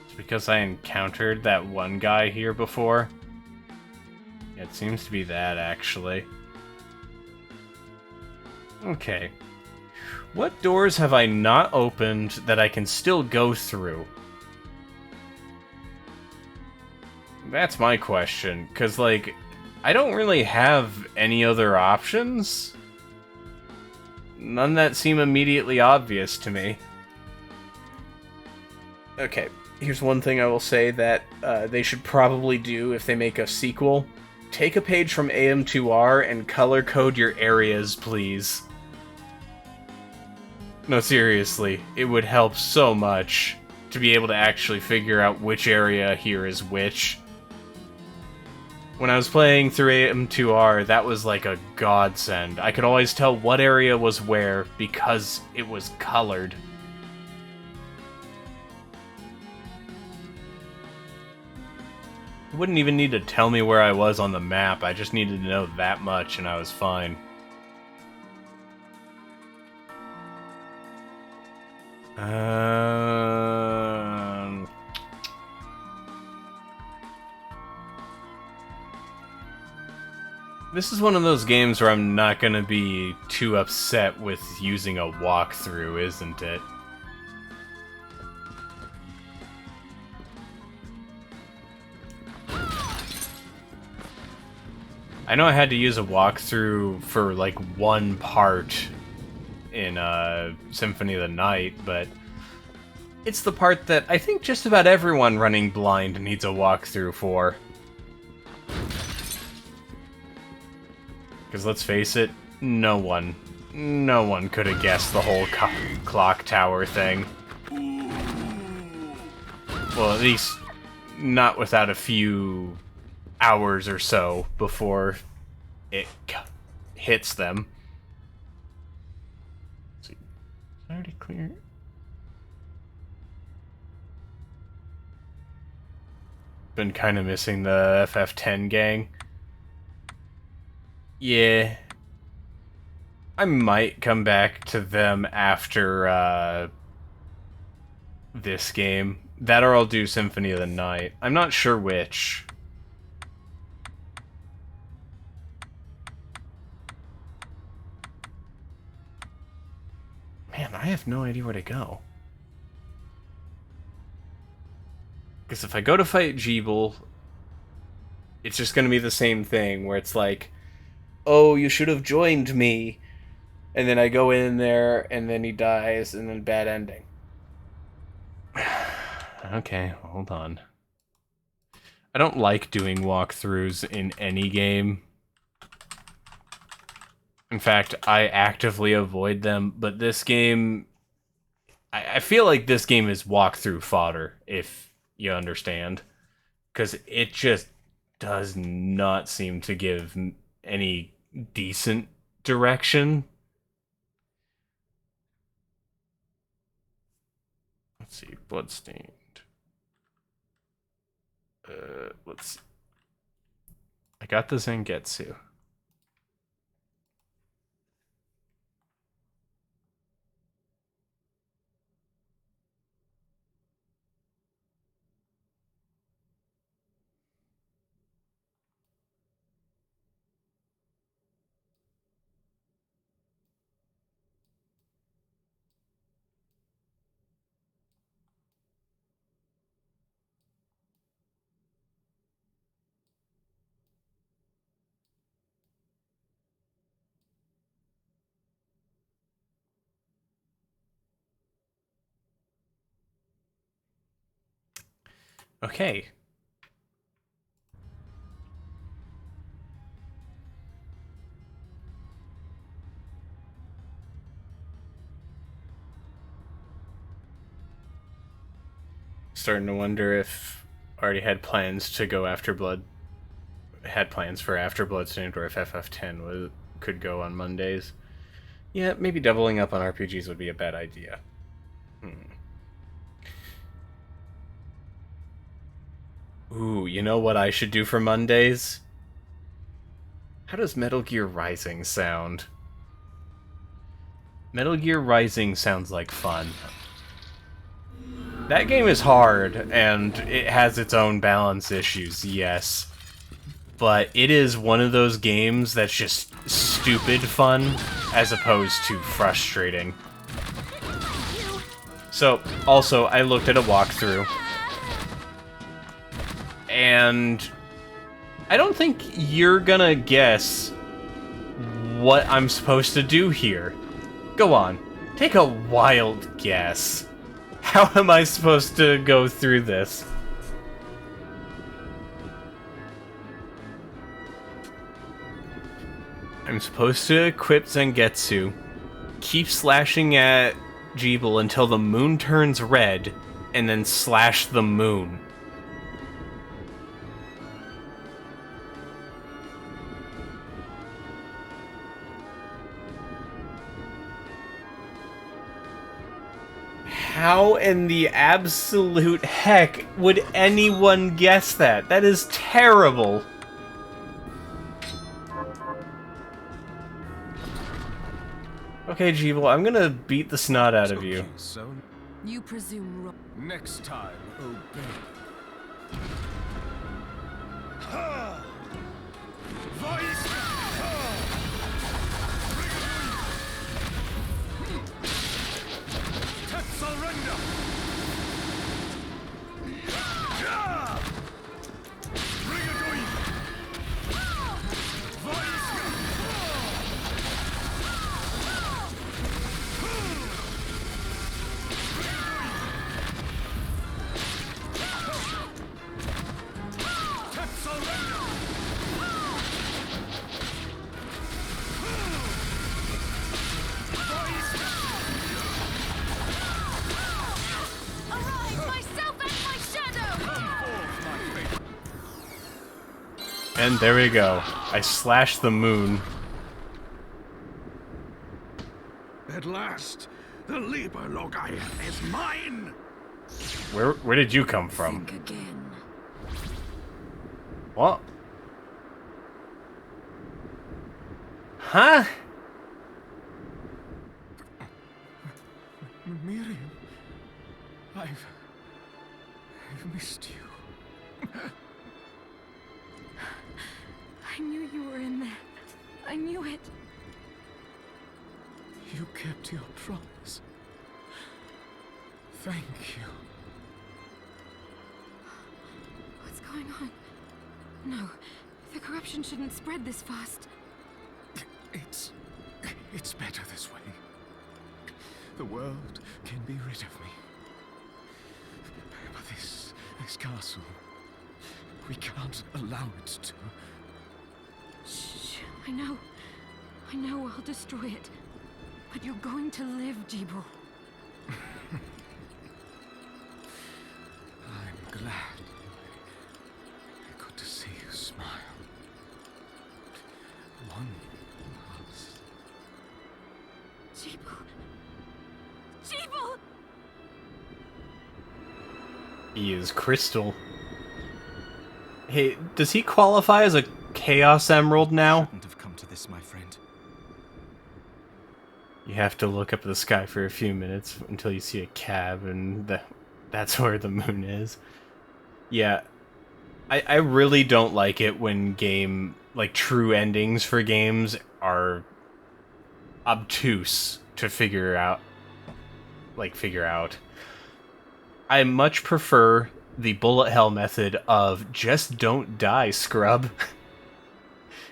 It's because I encountered that one guy here before? Yeah, it seems to be that, actually. Okay. What doors have I not opened that I can still go through? That's my question, because, like, I don't really have any other options. None that seem immediately obvious to me. Okay, here's one thing I will say that they should probably do if they make a sequel. Take a page from AM2R and color code your areas, please. No, seriously, it would help so much to be able to actually figure out which area here is which. When I was playing through AM2R, that was like a godsend. I could always tell what area was where because it was colored. You wouldn't even need to tell me where I was on the map, I just needed to know that much and I was fine. This is one of those games where I'm not gonna be too upset with using a walkthrough, isn't it? I know I had to use a walkthrough for, like, one part in Symphony of the Night, but it's the part that I think just about everyone running blind needs a walkthrough for. Because let's face it, no one could have guessed the whole clock tower thing. Well, at least not without a few hours or so before it hits them. Let's see, is it already clear? Been kind of missing the FF10 gang. Yeah. I might come back to them after this game. That or I'll do Symphony of the Night. I'm not sure which. Man, I have no idea where to go. Because if I go to fight Jeeble, it's just going to be the same thing, where it's like, oh, you should have joined me. And then I go in there, and then he dies, and then bad ending. Okay, hold on. I don't like doing walkthroughs in any game. In fact, I actively avoid them, but this game... I feel like this game is walkthrough fodder, if you understand. Because it just does not seem to give any decent direction. Let's see, Bloodstained. Let's see. I got the Zangetsu. Okay. Starting to wonder if I already had plans to go after Blood. Had plans for after Bloodstained, or if FF10 could go on Mondays. Yeah, maybe doubling up on RPGs would be a bad idea. Ooh, you know what I should do for Mondays? How does Metal Gear Rising sound? Metal Gear Rising sounds like fun. That game is hard, and it has its own balance issues, yes. But it is one of those games that's just stupid fun, as opposed to frustrating. So, also, I looked at a walkthrough, and I don't think you're gonna guess what I'm supposed to do here. Go on, take a wild guess. How am I supposed to go through this? I'm supposed to equip Zangetsu, keep slashing at Jeeble until the moon turns red, and then slash the moon. How in the absolute heck would anyone guess that? That is terrible. Okay, Jeeble, I'm gonna beat the snot out of you. So You presume next time, obey. arise, myself and my shadow! And there we go. I slashed the moon. At last, the Liber Logaia is mine! Where did you come from? Think again. What? Huh? Miriam, I've missed you. I knew you were in there. I knew it. You kept your promise. Thank you. What's going on? No, the corruption shouldn't spread this fast. It's better this way. The world can be rid of me. But this castle, we can't allow it to. Shh, I know. I'll destroy it. But you're going to live, Jeeble. I'm glad I got to see you smile. One last. Jeeble. Jeeble! He is Crystal. Hey, does he qualify as a Chaos Emerald now? Shouldn't have come to this, my friend. You have to look up at the sky for a few minutes until you see a cab, and that's where the moon is. Yeah, I really don't like it when true endings for games are obtuse to figure out. I much prefer the bullet hell method of just don't die, scrub.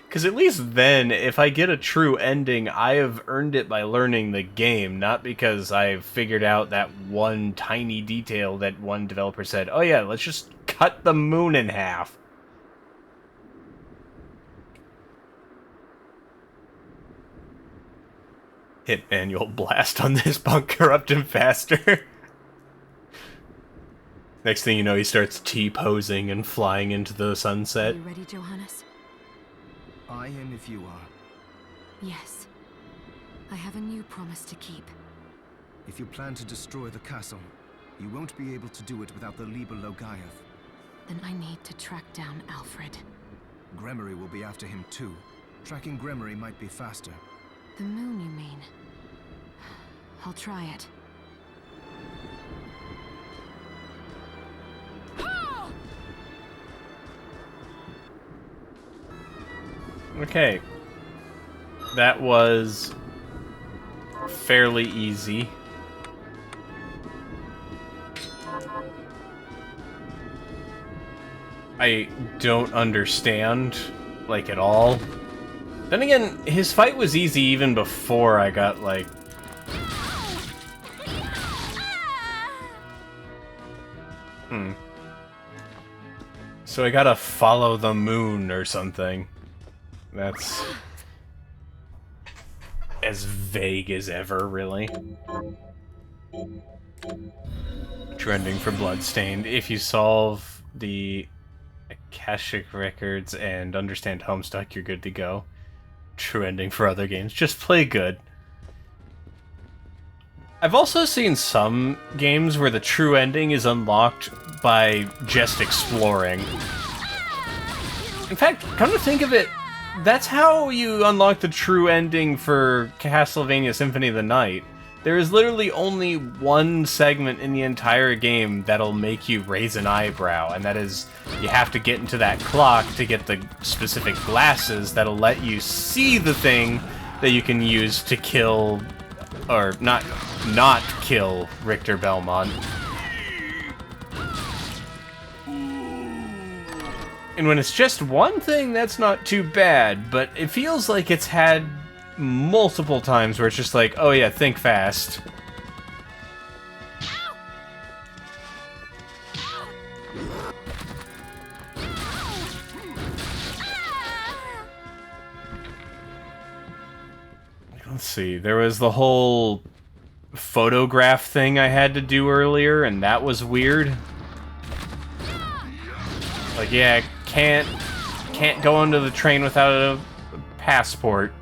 Because at least then, if I get a true ending, I have earned it by learning the game, not because I've figured out that one tiny detail that one developer said, oh yeah, let's just cut the moon in half. Hit manual blast on this bunker up and faster. Next thing you know, he starts T-posing and flying into the sunset. Are you ready, Johannes? I am if you are. Yes. I have a new promise to keep. If you plan to destroy the castle, you won't be able to do it without the Liber Logaev. Then I need to track down Alfred. Gremory will be after him too. Tracking Gremory might be faster. The moon, you mean? I'll try it. Okay. That was fairly easy. I don't understand, like, at all. Then again, his fight was easy even before I got, like... So I gotta follow the moon or something. That's... as vague as ever, really. Trending for Bloodstained. If you solve the Akashic Records and understand Homestuck, you're good to go. True ending for other games. Just play good. I've also seen some games where the true ending is unlocked by just exploring. In fact, come to think of it, that's how you unlock the true ending for Castlevania Symphony of the Night. There is literally only one segment in the entire game that'll make you raise an eyebrow, and that is you have to get into that clock to get the specific glasses that'll let you see the thing that you can use to kill, or not kill Richter Belmont. And when it's just one thing, that's not too bad, but it feels like it's had multiple times where it's just like, oh yeah, think fast. Let's see, there was the whole photograph thing I had to do earlier, and that was weird. Like, yeah, can't go onto the train without a passport.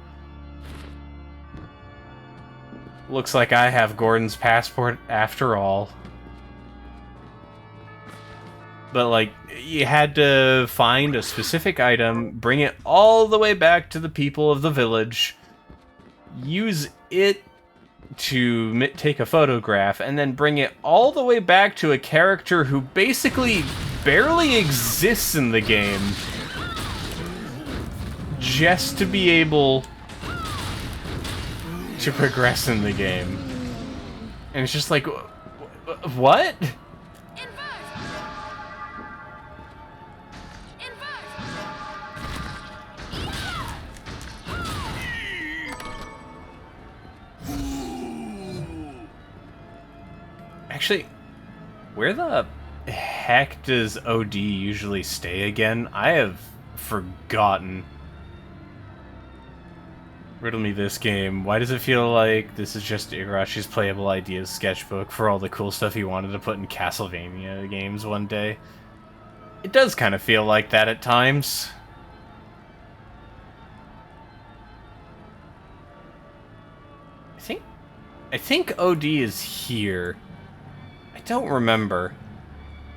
Looks like I have Gordon's passport after all. But, like, you had to find a specific item, bring it all the way back to the people of the village, use it to take a photograph, and then bring it all the way back to a character who basically barely exists in the game, just to be able to progress in the game. And it's just like, what? Actually, where the heck does OD usually stay again? I have forgotten. Riddle me this game. Why does it feel like this is just Igarashi's playable ideas sketchbook for all the cool stuff he wanted to put in Castlevania games one day? It does kind of feel like that at times. I think OD is here. I don't remember.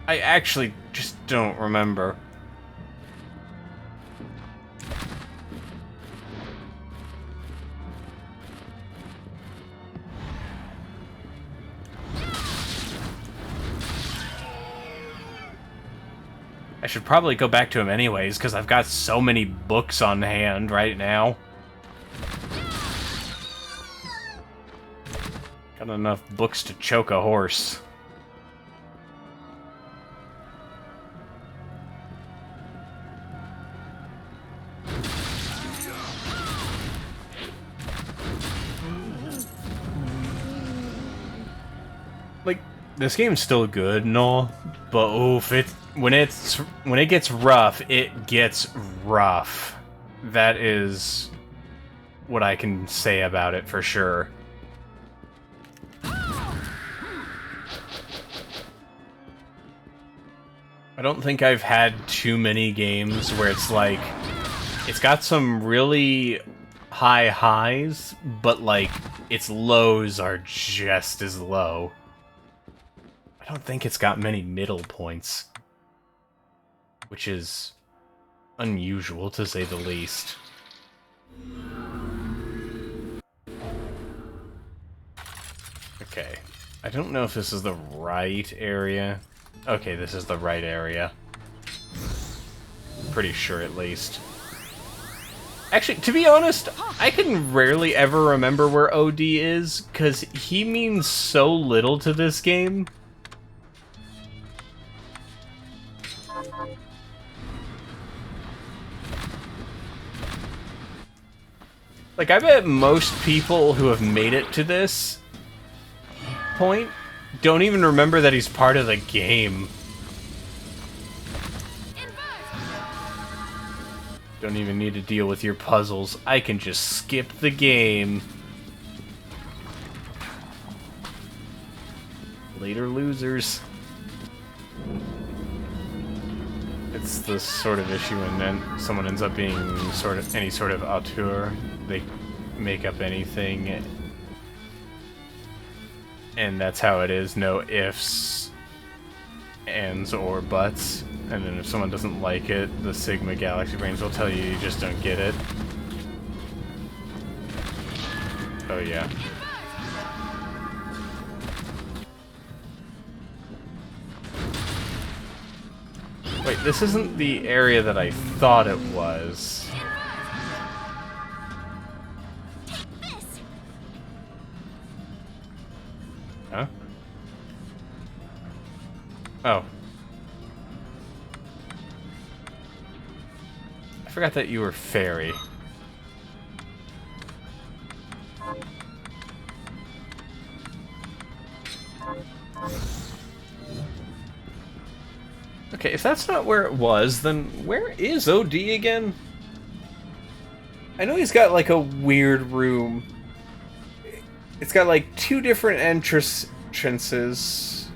I actually just don't remember. I should probably go back to him anyways, because I've got so many books on hand right now. Got enough books to choke a horse. Like, this game's still good and all, but oof, when it gets rough, it gets rough. That is what I can say about it for sure. I don't think I've had too many games where it's like, it's got some really high highs, but like, its lows are just as low. I don't think it's got many middle points, which is unusual to say the least. Okay, I don't know if this is the right area. Okay, this is the right area. Pretty sure, at least. Actually, to be honest, I can rarely ever remember where OD is, because he means so little to this game. Like, I bet most people who have made it to this point don't even remember that he's part of the game. Don't even need to deal with your puzzles. I can just skip the game. Later, losers. It's the sort of issue when then someone ends up being any sort of auteur. They make up anything. And that's how it is. No ifs, ands, or buts. And then if someone doesn't like it, the Sigma Galaxy Brains will tell you you just don't get it. Oh yeah. Wait, this isn't the area that I thought it was. Huh? Oh. I forgot that you were fairy. Okay, if that's not where it was, then where is OD again? I know he's got like a weird room. It's got like 2 different entrances.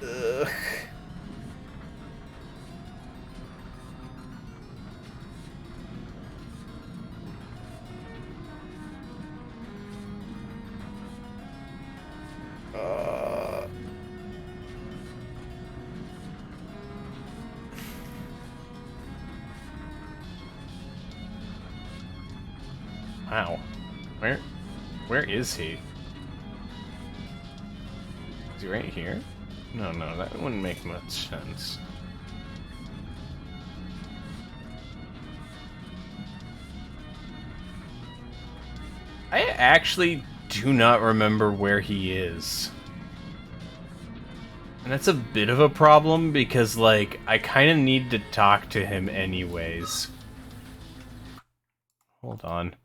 Ugh. Wow. Where is he? Is he right here? No, that wouldn't make much sense. I actually do not remember where he is. And that's a bit of a problem because, like, I kind of need to talk to him anyways. Hold on.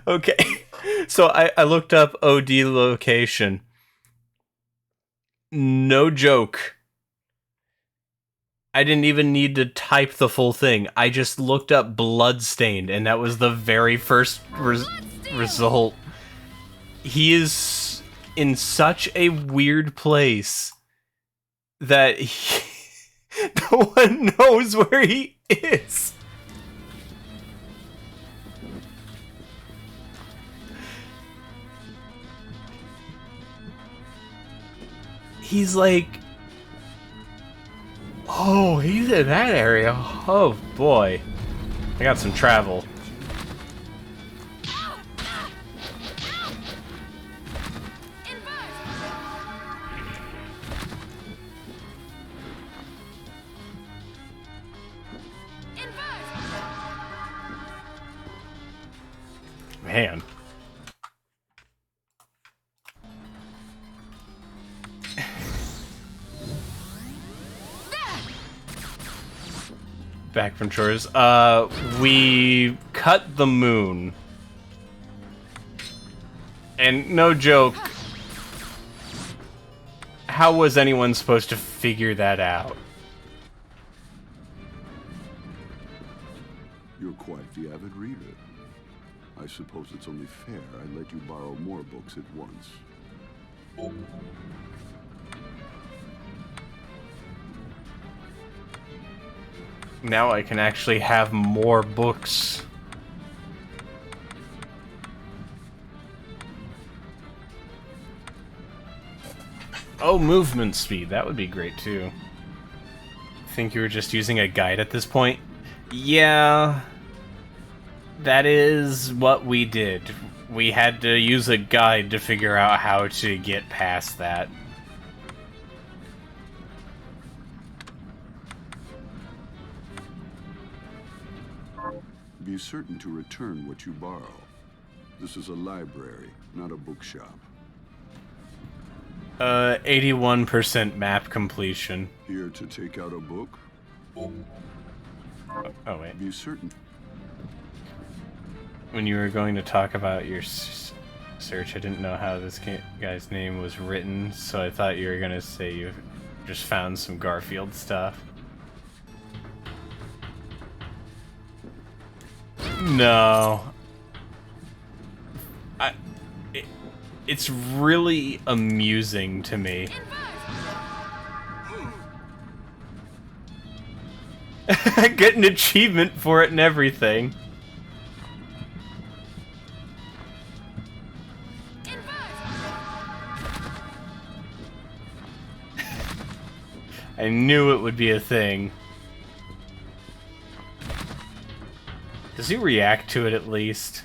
Okay, so I looked up OD location. No joke. I didn't even need to type the full thing. I just looked up Bloodstained, and that was the very first result. He is in such a weird place that no one knows where he is. He's like, oh, he's in that area. Oh boy, I got some travel. Man. Back from chores. We cut the moon. And no joke, how was anyone supposed to figure that out? You're quite the avid reader. I suppose it's only fair I let you borrow more books at once. Now I can actually have more books. Oh, movement speed. That would be great, too. Think you were just using a guide at this point? Yeah. That is what we did. We had to use a guide to figure out how to get past that. Be certain to return what you borrow. This is a library, not a bookshop. 81% map completion. Here to take out a book? Oh, wait. Be certain. When you were going to talk about your search, I didn't know how this guy's name was written, so I thought you were gonna say you just found some Garfield stuff. No. It's really amusing to me. Get an achievement for it and everything. I knew it would be a thing. Does he react to it at least?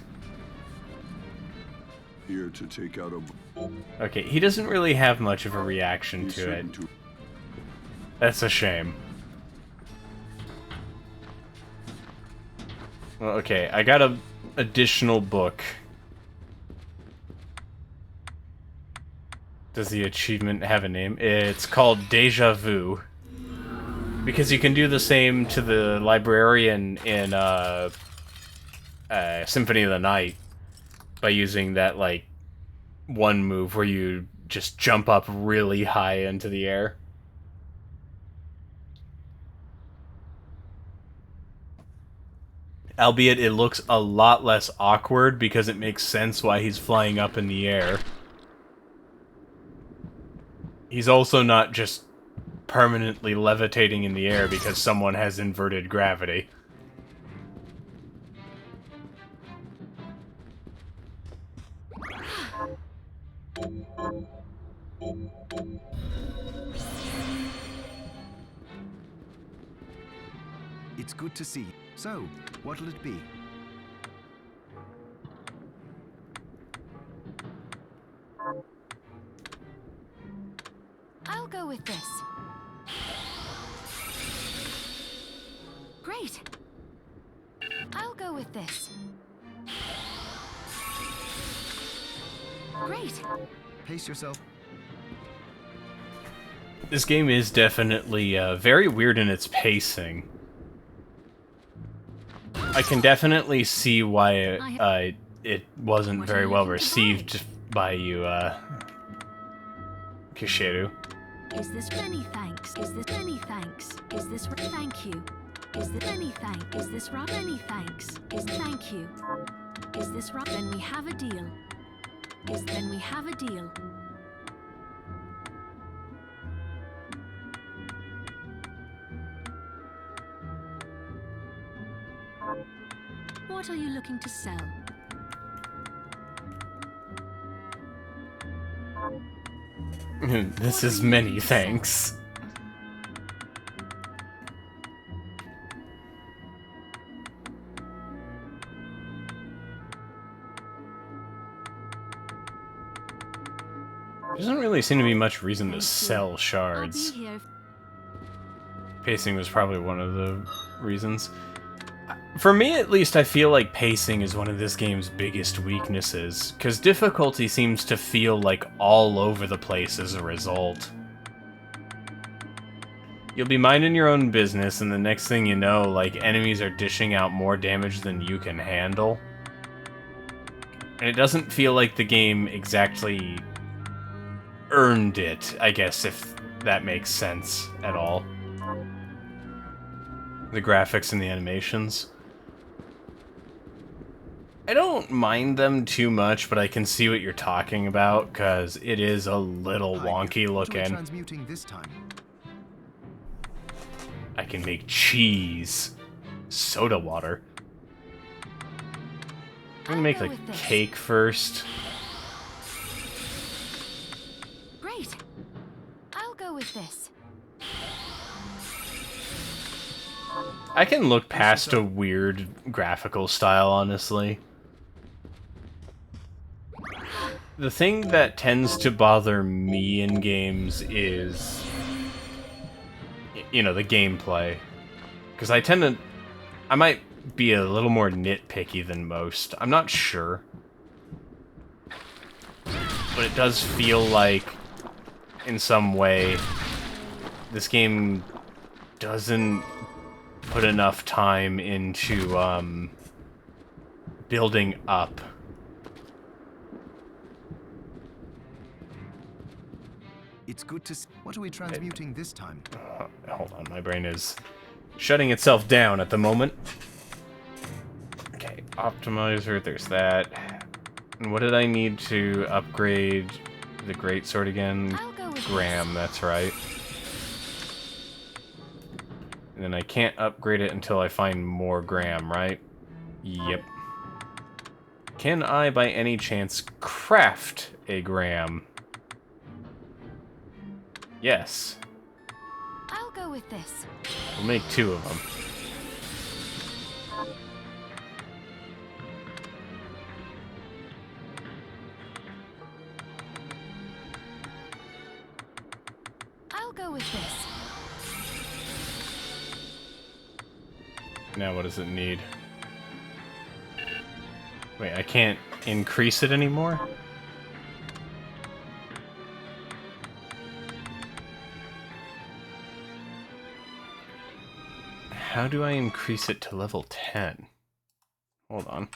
Here to take out a book. Okay, he doesn't really have much of a reaction to it. That's a shame. Well, okay, I got a additional book. Does the achievement have a name? It's called Deja Vu. Because you can do the same to the librarian in Symphony of the Night by using that, like, one move where you just jump up really high into the air. Albeit it looks a lot less awkward because it makes sense why he's flying up in the air. He's also not just permanently levitating in the air because someone has inverted gravity. It's good to see. So, what'll it be? I'll go with this. Great. I'll go with this. Great. Pace yourself. This game is definitely very weird in its pacing. I can definitely see why it wasn't very well received by you, Kishiru. Is this many thanks? Is this many thanks? Is this thank you? Is this many thanks? Is this many thanks? Is thank you? Is this right? Then we have a deal. Then we have a deal. What are you looking to sell? This is many thanks. There doesn't really seem to be much reason to sell shards. I'll be here. Pacing was probably one of the reasons. For me, at least, I feel like pacing is one of this game's biggest weaknesses, because difficulty seems to feel like all over the place as a result. You'll be minding your own business, and the next thing you know, like, enemies are dishing out more damage than you can handle. And it doesn't feel like the game exactly earned it, I guess, if that makes sense at all. The graphics and the animations. I don't mind them too much, but I can see what you're talking about, because it is a little wonky looking. Transmuting this time. I can make cheese. Soda water. I'm gonna make the cake first. Great. I'll go with this. I can look past a weird graphical style, honestly. The thing that tends to bother me in games is, you know, the gameplay. Because I might be a little more nitpicky than most. I'm not sure. But it does feel like, in some way, this game doesn't put enough time into, building up. It's good to see. What are we transmuting this time? Hold on, my brain is shutting itself down at the moment. Okay, optimizer, there's that. And what did I need to upgrade the greatsword again? Graham, that's right. And then I can't upgrade it until I find more Graham, right? Yep. Can I, by any chance, craft a Graham? Yes. I'll go with this. We'll make 2 of them. I'll go with this. Now what does it need? Wait, I can't increase it anymore? How do I increase it to level 10? Hold on.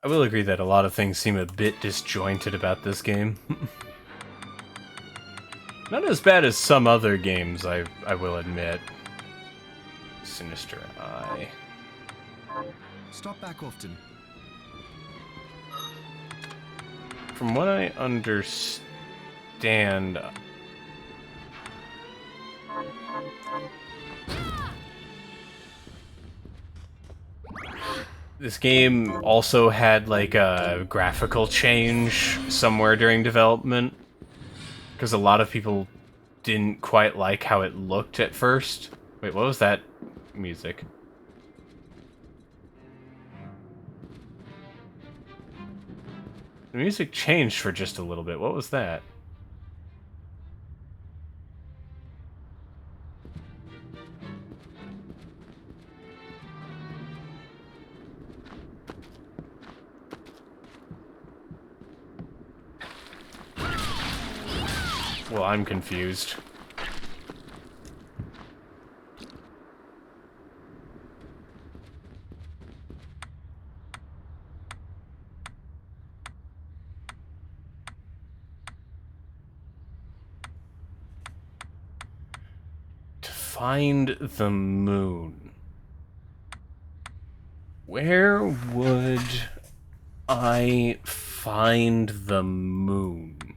I will agree that a lot of things seem a bit disjointed about this game. Not as bad as some other games, I will admit. Sinister Eye. Stop back often. From what I understand... This game also had, like, a graphical change somewhere during development. Because a lot of people didn't quite like how it looked at first. Wait, what was that music? The music changed for just a little bit. What was that? Well, I'm confused. To find the moon. Where would I find the moon?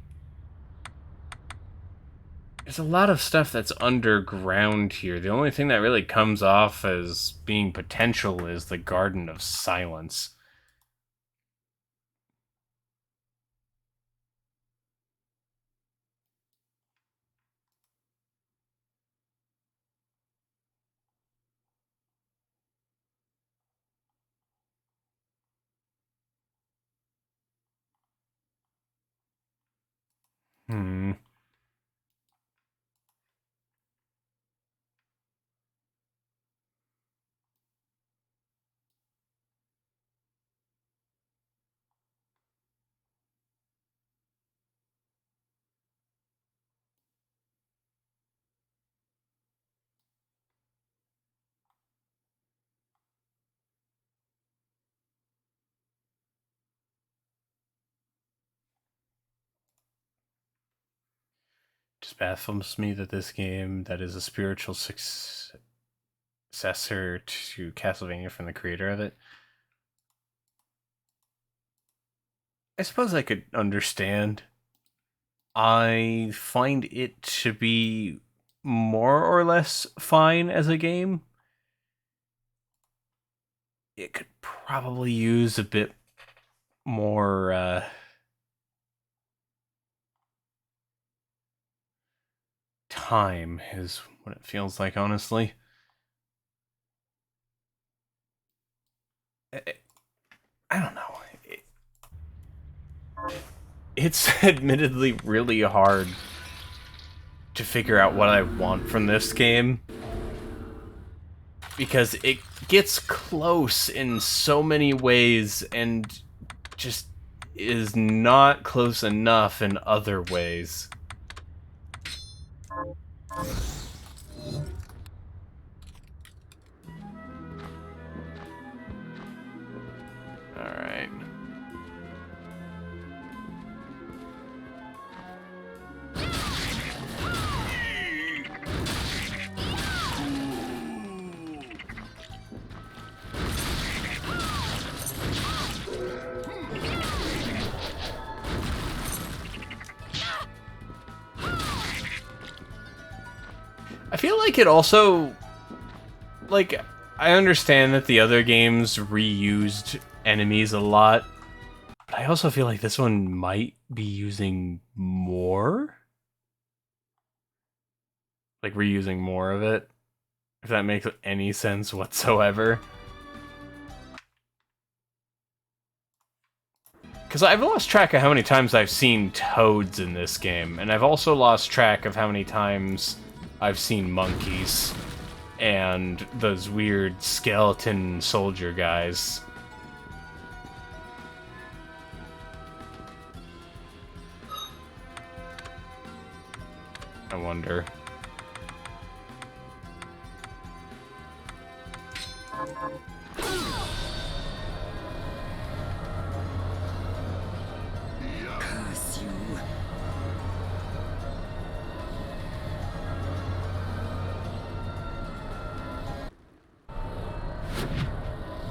There's a lot of stuff that's underground here. The only thing that really comes off as being potential is the Garden of Silence. Hmm. Just baffles me that this game, that is a spiritual successor to Castlevania from the creator of it. I suppose I could understand. I find it to be more or less fine as a game. It could probably use a bit more time, is what it feels like, honestly. I don't know. It's admittedly really hard to figure out what I want from this game, because it gets close in so many ways and just is not close enough in other ways. Alright. I feel like it also, like, I understand that the other games reused enemies a lot, but I also feel like this one might be using more? Like, reusing more of it? If that makes any sense whatsoever. Because I've lost track of how many times I've seen toads in this game, and I've also lost track of how many times I've seen monkeys and those weird skeleton soldier guys. I wonder. Curse you.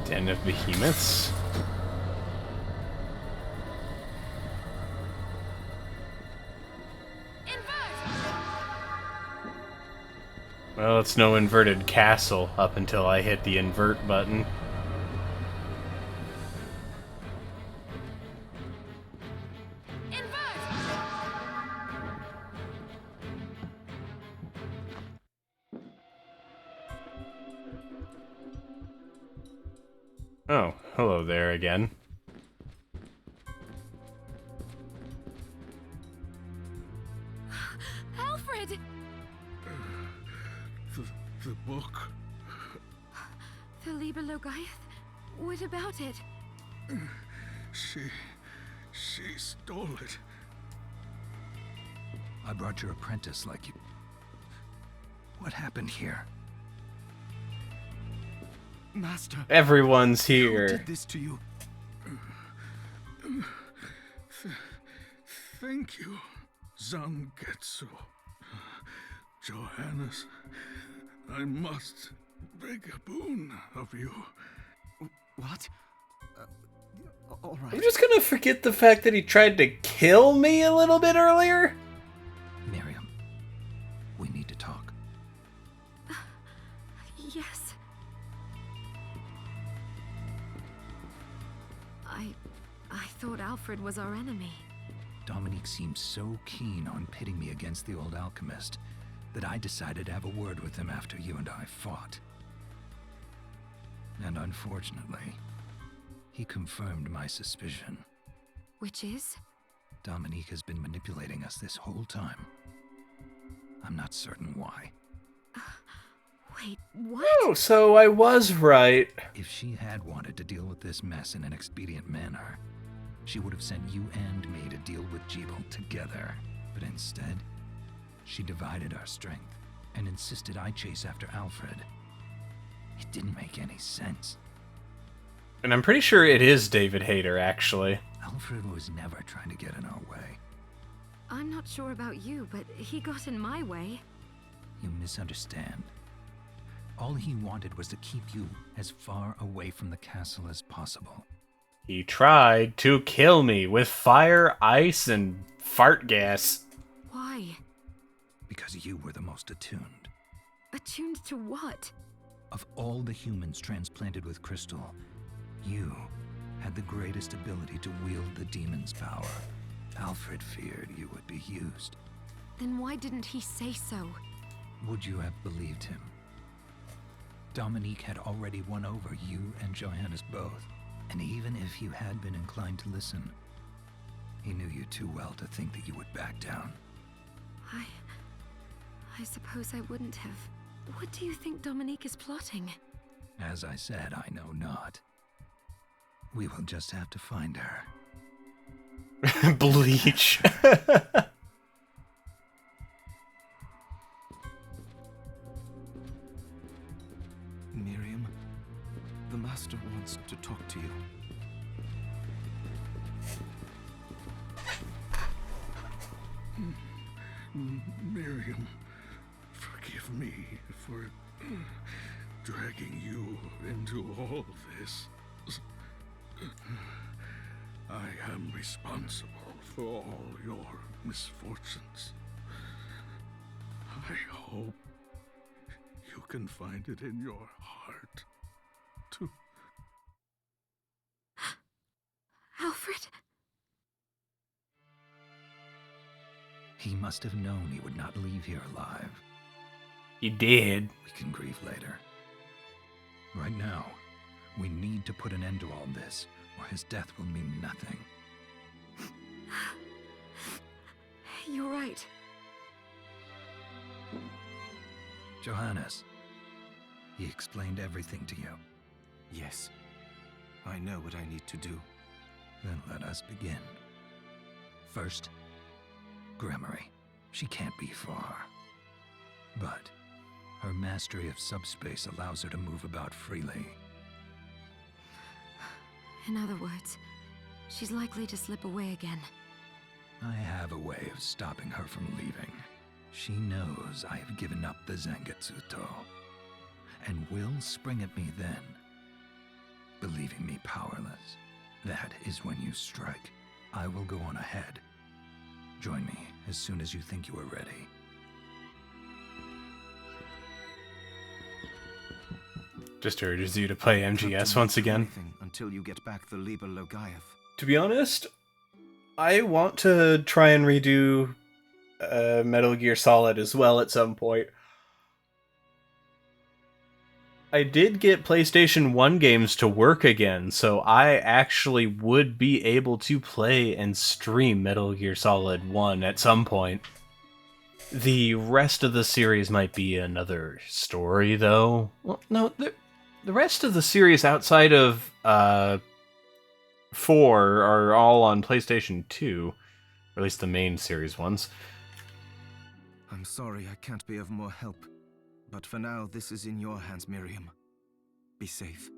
Den of Behemoths? Well, it's no inverted castle up until I hit the invert button. Oh, hello there again. Alfred! The book. The Liber Logaeth? What about it? She stole it. I brought your apprentice like you. What happened here? Master, Everyone's who here. did this to you? Thank you, Zangetsu. Johannes, I must beg a boon of you. What? All right. I'm just gonna forget the fact that he tried to kill me a little bit earlier. Miriam, we need to talk. Yes. I thought Alfred was our enemy. Dominique seemed so keen on pitting me against the old alchemist that I decided to have a word with him after you and I fought. And unfortunately, he confirmed my suspicion. Which is? Dominique has been manipulating us this whole time. I'm not certain why. Wait, what? Oh, so I was right. If she had wanted to deal with this mess in an expedient manner, she would have sent you and me to deal with Jebel together. But instead, she divided our strength and insisted I chase after Alfred. It didn't make any sense. And I'm pretty sure it is David Hayter, actually. Alfred was never trying to get in our way. I'm not sure about you, but he got in my way. You misunderstand. All he wanted was to keep you as far away from the castle as possible. He tried to kill me with fire, ice, and fart gas. Why? Because you were the most attuned. Attuned to what? Of all the humans transplanted with Crystal, you had the greatest ability to wield the demon's power. Alfred feared you would be used. Then why didn't he say so? Would you have believed him? Dominique had already won over you and Johannes both. And even if you had been inclined to listen, he knew you too well to think that you would back down. I suppose I wouldn't have. What do you think Dominique is plotting? As I said, I know not. We will just have to find her. Bleach. Miriam, the Master wants to talk to you. Miriam, forgive me for dragging you into all this. I am responsible for all your misfortunes. I hope you can find it in your heart to... Alfred? He must have known he would not leave here alive. He did. We can grieve later. Right now, we need to put an end to all this, or his death will mean nothing. You're right. Johannes, he explained everything to you. Yes, I know what I need to do. Then let us begin. First, Gremory. She can't be far. But her mastery of subspace allows her to move about freely. In other words, she's likely to slip away again. I have a way of stopping her from leaving. She knows I have given up the Zangetsuto, and will spring at me then, believing me powerless. That is when you strike. I will go on ahead. Join me as soon as you think you are ready. Just urges you to play MGS once again. Until you get back the Liber Logaeth. To be honest, I want to try and redo Metal Gear Solid as well at some point. I did get PlayStation 1 games to work again, so I actually would be able to play and stream Metal Gear Solid 1 at some point. The rest of the series might be another story, though. Well, no, the rest of the series outside of 4 are all on PlayStation 2. Or at least the main series ones. I'm sorry I can't be of more help. But for now, this is in your hands, Miriam. Be safe.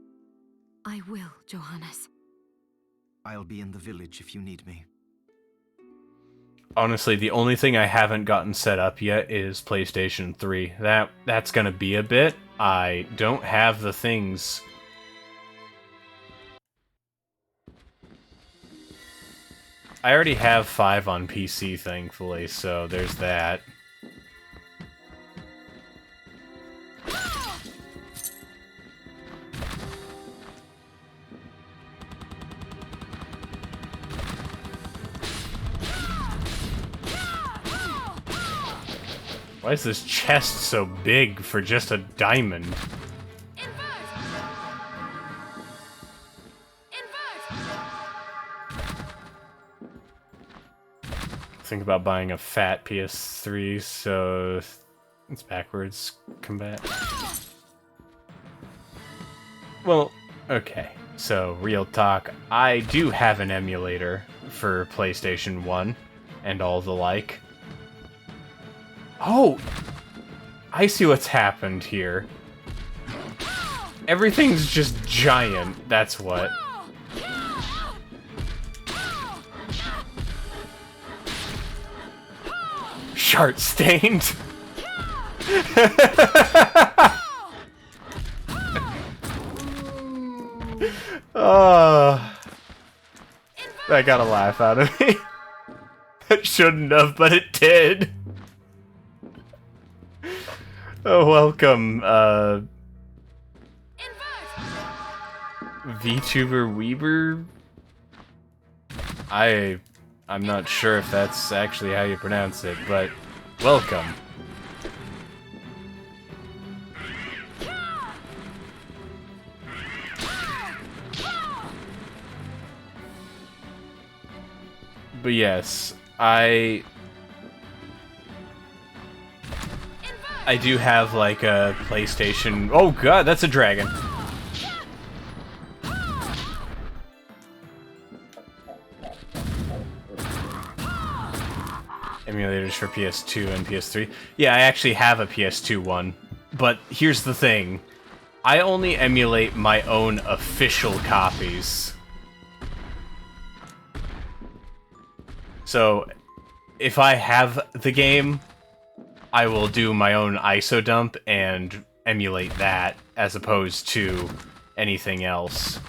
I will, Johannes. I'll be in the village if you need me. Honestly, the only thing I haven't gotten set up yet is PlayStation 3. That's gonna be a bit. I don't have the things I already have 5 on PC, thankfully, so there's that. Why is this chest so big for just a diamond? Think about buying a fat PS3, so it's backwards combat. Well, okay. So, real talk, I do have an emulator for PlayStation 1 and all the like. Oh! I see what's happened here. Everything's just giant, that's what. Shart stained. Oh, that got a laugh out of me. It shouldn't have, but it did. Oh, welcome, VTuber Weber? I'm not sure if that's actually how you pronounce it, but welcome. But yes, I do have like a PlayStation. Oh god, that's a dragon. Emulators for PS2 and PS3. Yeah, I actually have a PS2 one. But here's the thing. I only emulate my own official copies. So, if I have the game, I will do my own ISO dump and emulate that, as opposed to anything else.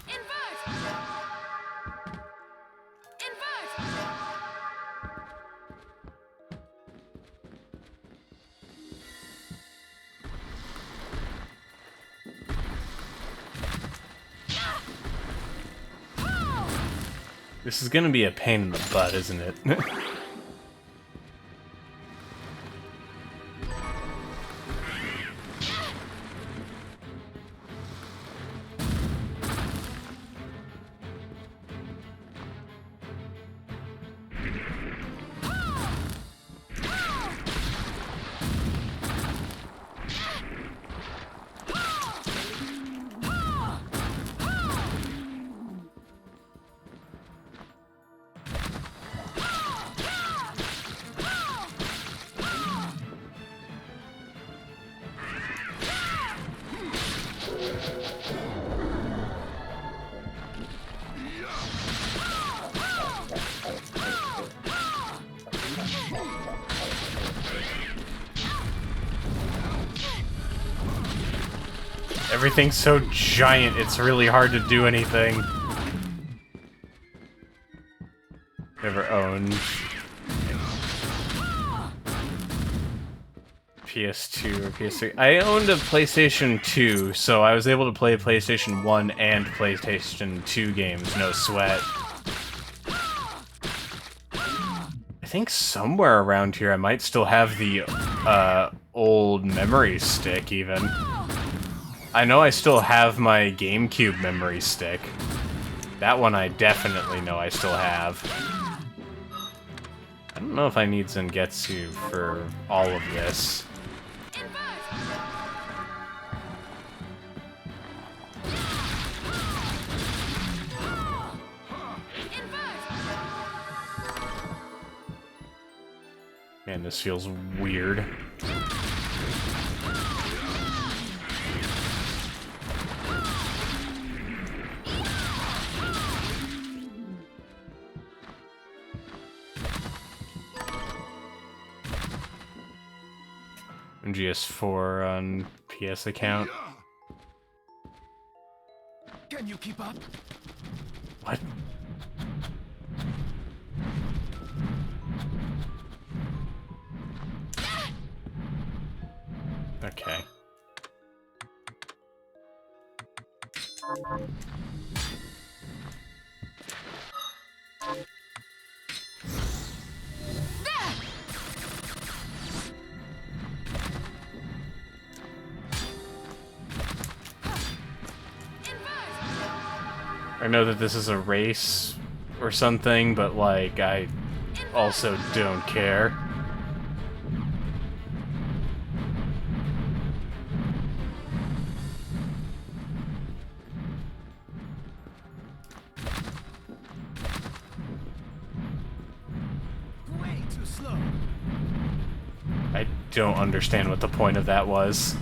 This is gonna be a pain in the butt, isn't it? Everything's so giant, it's really hard to do anything. Never owned PS2 or PS3. I owned a PlayStation 2, so I was able to play PlayStation 1 and PlayStation 2 games, no sweat. I think somewhere around here I might still have the old memory stick, even. I know I still have my GameCube memory stick. That one I definitely know I still have. I don't know if I need Zangetsu for all of this. Man, this feels weird. GS4 on PS account. Can you keep up? What? Okay. I know that this is a race or something, but like, I also don't care. Way too slow. I don't understand what the point of that was.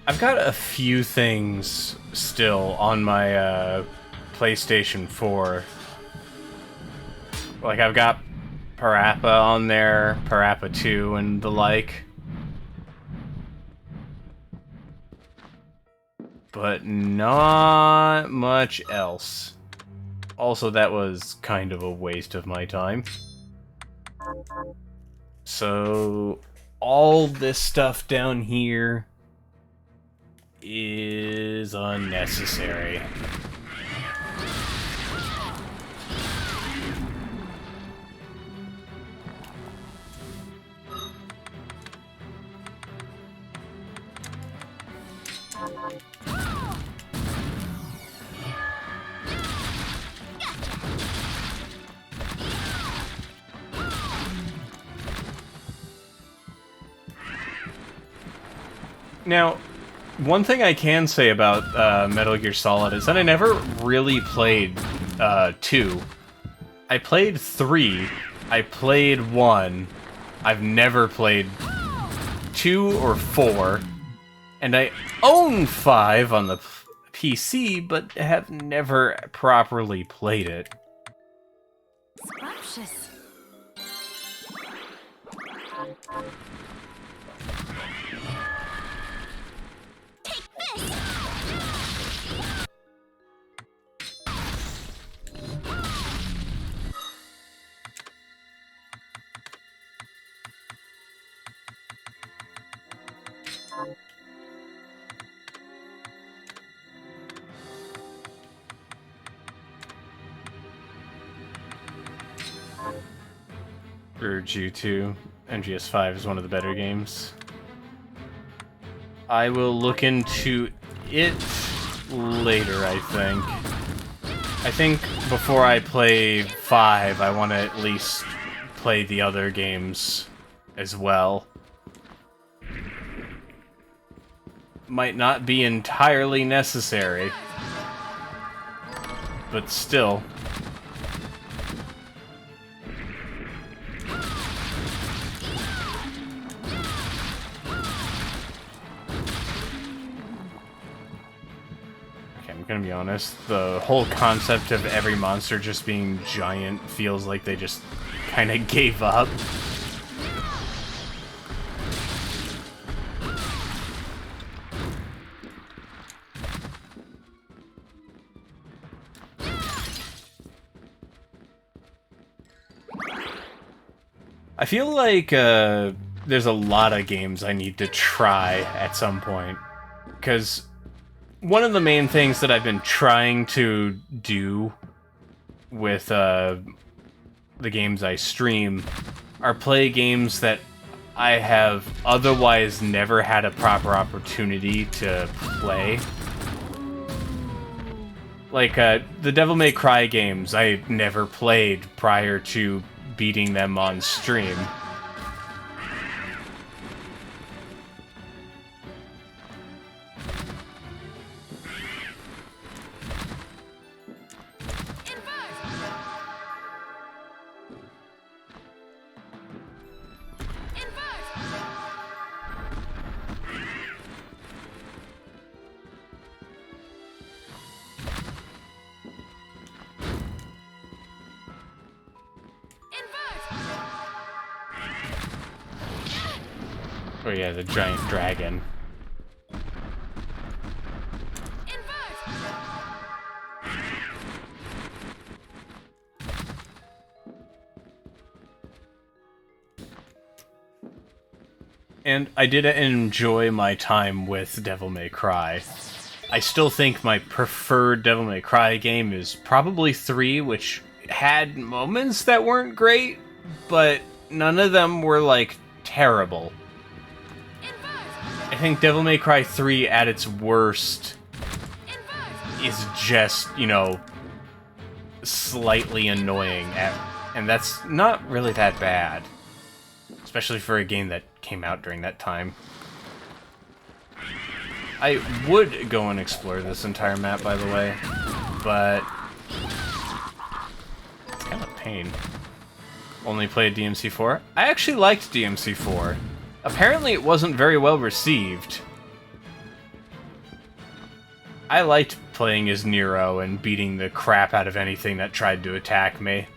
I've got a few things still on my PlayStation 4. Like, I've got Parappa on there, Parappa 2, and the like. But not much else. Also, that was kind of a waste of my time. So, all this stuff down here is unnecessary. Now, one thing I can say about Metal Gear Solid is that I never really played 2. I played 3, I played 1, I've never played 2 or 4, and I own 5 on the PC, but have never properly played it. Scrumptious. Urge you to. MGS5 is one of the better games. I will look into it later, I think. I think before I play 5, I want to at least play the other games as well. Might not be entirely necessary, but still. I'm gonna be honest, the whole concept of every monster just being giant feels like they just kind of gave up. I feel like there's a lot of games I need to try at some point, because one of the main things that I've been trying to do with the games I stream are play games that I have otherwise never had a proper opportunity to play. Like, the Devil May Cry games I never played prior to beating them on stream. Oh yeah, the giant dragon. And I did enjoy my time with Devil May Cry. I still think my preferred Devil May Cry game is probably 3, which had moments that weren't great, but none of them were, like, terrible. I think Devil May Cry 3 at its worst is just, you know, slightly annoying, and that's not really that bad. Especially for a game that came out during that time. I would go and explore this entire map, by the way, but it's kind of a pain. Only played DMC4? I actually liked DMC4. Apparently it wasn't very well received. I liked playing as Nero and beating the crap out of anything that tried to attack me.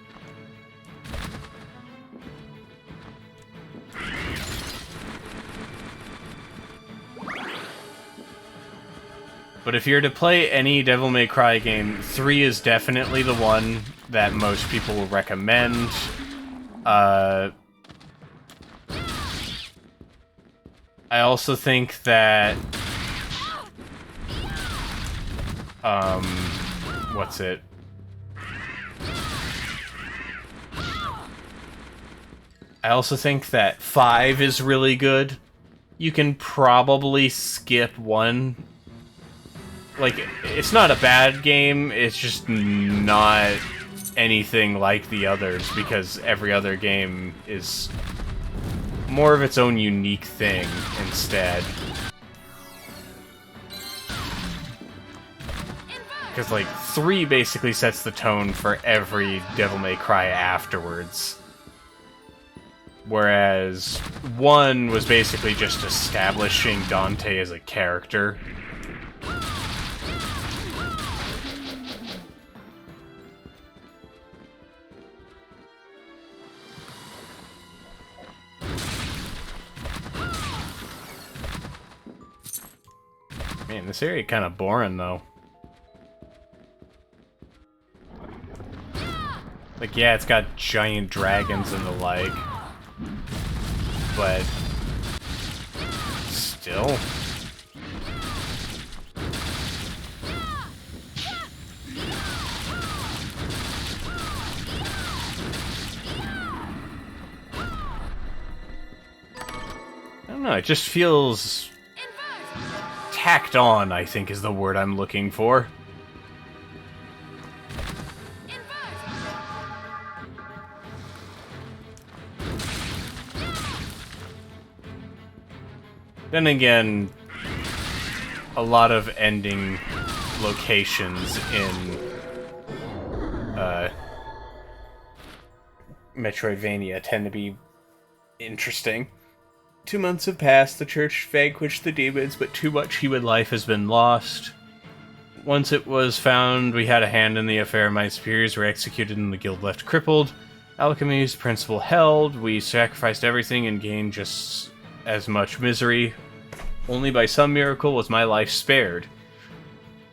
But if you're to play any Devil May Cry game, 3 is definitely the one that most people will recommend. I also think that... what's it? I also think that 5 is really good. You can probably skip 1. Like, it's not a bad game, it's just not anything like the others, because every other game is more of its own unique thing instead. Because, like, 3 basically sets the tone for every Devil May Cry afterwards. Whereas 1 was basically just establishing Dante as a character. Man, this area kind of boring, though. Like, yeah, it's got giant dragons and the like. But... still... I don't know, it just feels... tacked on, I think is the word I'm looking for. Then again, a lot of ending locations in Metroidvania tend to be interesting. 2 months have passed, the church vanquished the demons, but too much human life has been lost. Once it was found we had a hand in the affair, my superiors were executed and the guild left crippled. Alchemy's principle held, we sacrificed everything and gained just as much misery. Only by some miracle was my life spared.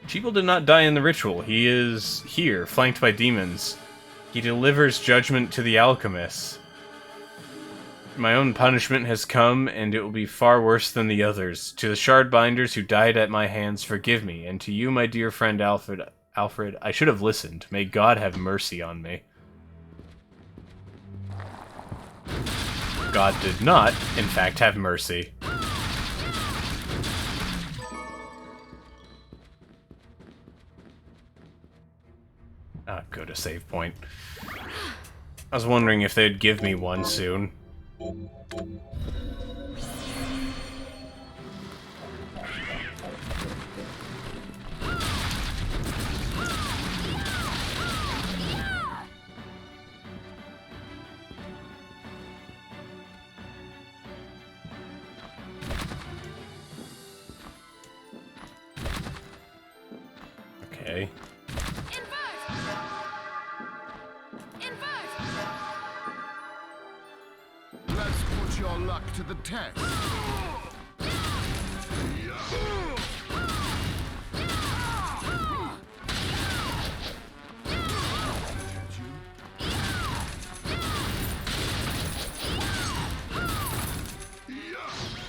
Jebel did not die in the ritual, he is here, flanked by demons. He delivers judgment to the alchemists. My own punishment has come, and it will be far worse than the others. To the Shardbinders who died at my hands, forgive me, and to you, my dear friend Alfred, I should have listened. May God have mercy on me. God did not, in fact, have mercy. Ah, go to save point. I was wondering if they'd give me one soon. Okay. Let's put your luck to the test.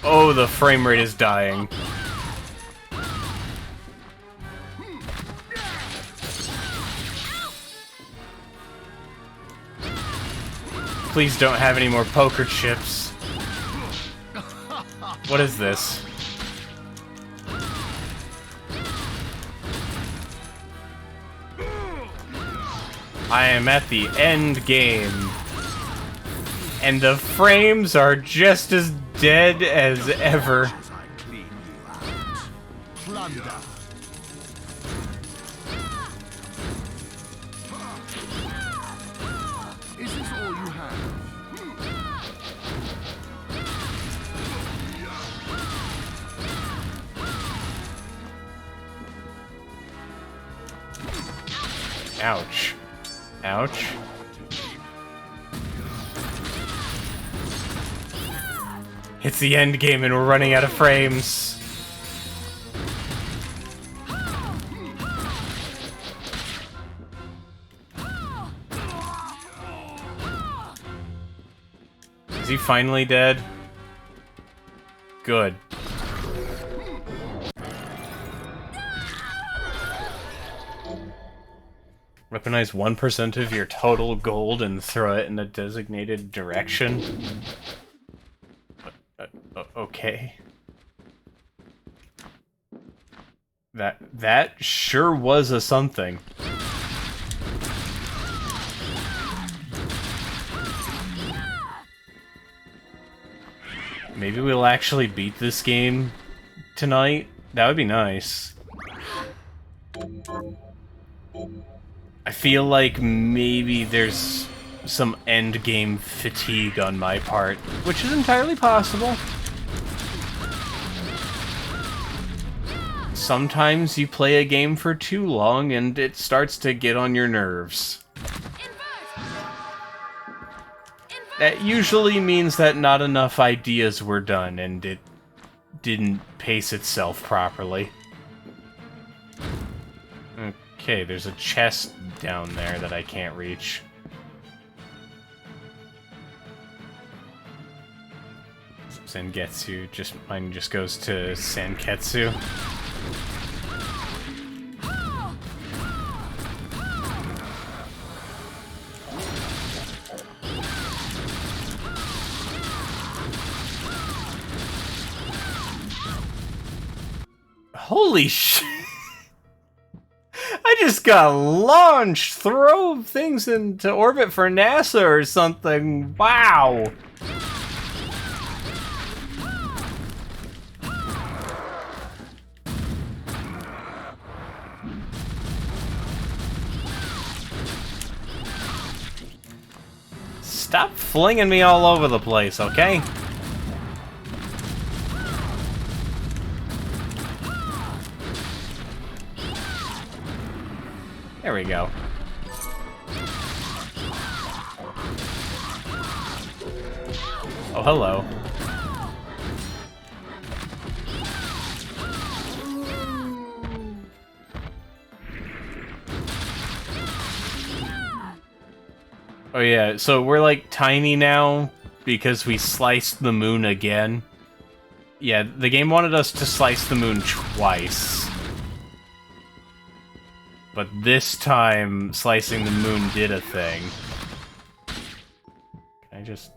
Oh, the frame rate is dying. Please don't have any more poker chips. What is this? I am at the end game. And the frames are just as dead as ever. Plunder. Is this all you have? Ouch. Ouch. It's the end game and we're running out of frames. Is he finally dead? Good. Weaponize 1% of your total gold and throw it in a designated direction. Okay. That sure was a something. Maybe we'll actually beat this game tonight. That would be nice. I feel like maybe there's some end game fatigue on my part, which is entirely possible. Sometimes you play a game for too long and it starts to get on your nerves. That usually means that not enough ideas were done and it didn't pace itself properly. Okay, there's a chest down there that I can't reach. Zangetsu, mine just goes to Sanketsu. Holy shit! I just got launched! Throw things into orbit for NASA or something! Wow! Stop flinging me all over the place, okay? There we go. Oh, hello. Oh yeah, so we're like tiny now because we sliced the moon again. Yeah, the game wanted us to slice the moon twice. But this time, slicing the moon did a thing. Can I just...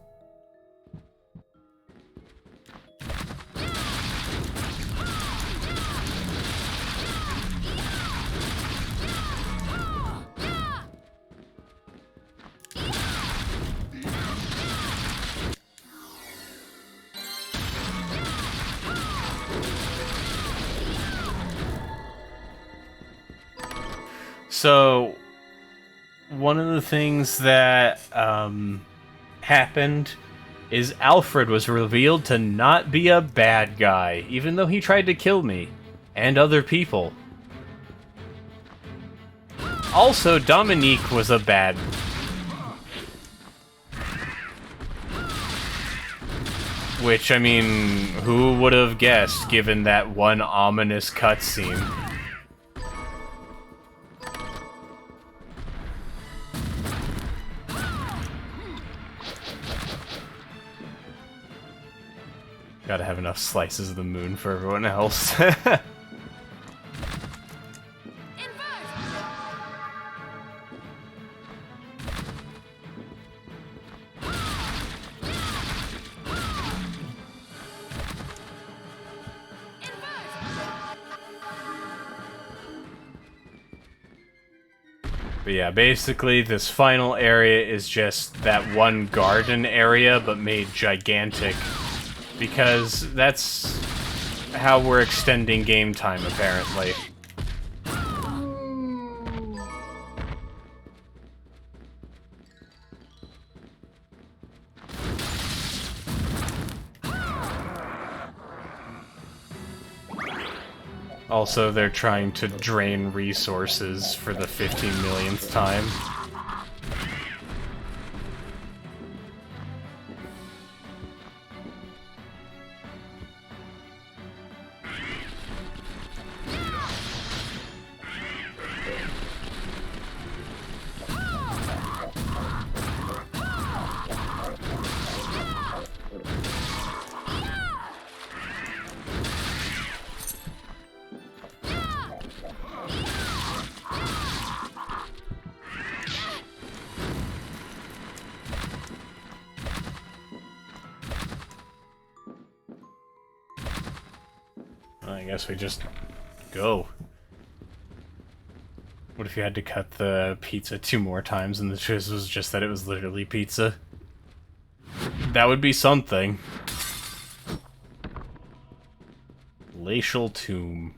So, one of the things that happened is Alfred was revealed to not be a bad guy, even though he tried to kill me and other people. Also, Dominique was a bad... Which, I mean, who would have guessed, given that one ominous cutscene? Gotta have enough slices of the moon for everyone else. But yeah, basically this final area is just that one garden area, but made gigantic. Because that's how we're extending game time, apparently. Also, they're trying to drain resources for the 15 millionth time. I guess we just go. What if you had to cut the pizza 2 more times and the choice was just that it was literally pizza? That would be something. Glacial Tomb.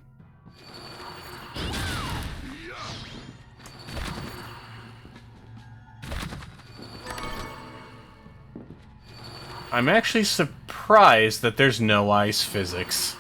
I'm actually surprised that there's no ice physics.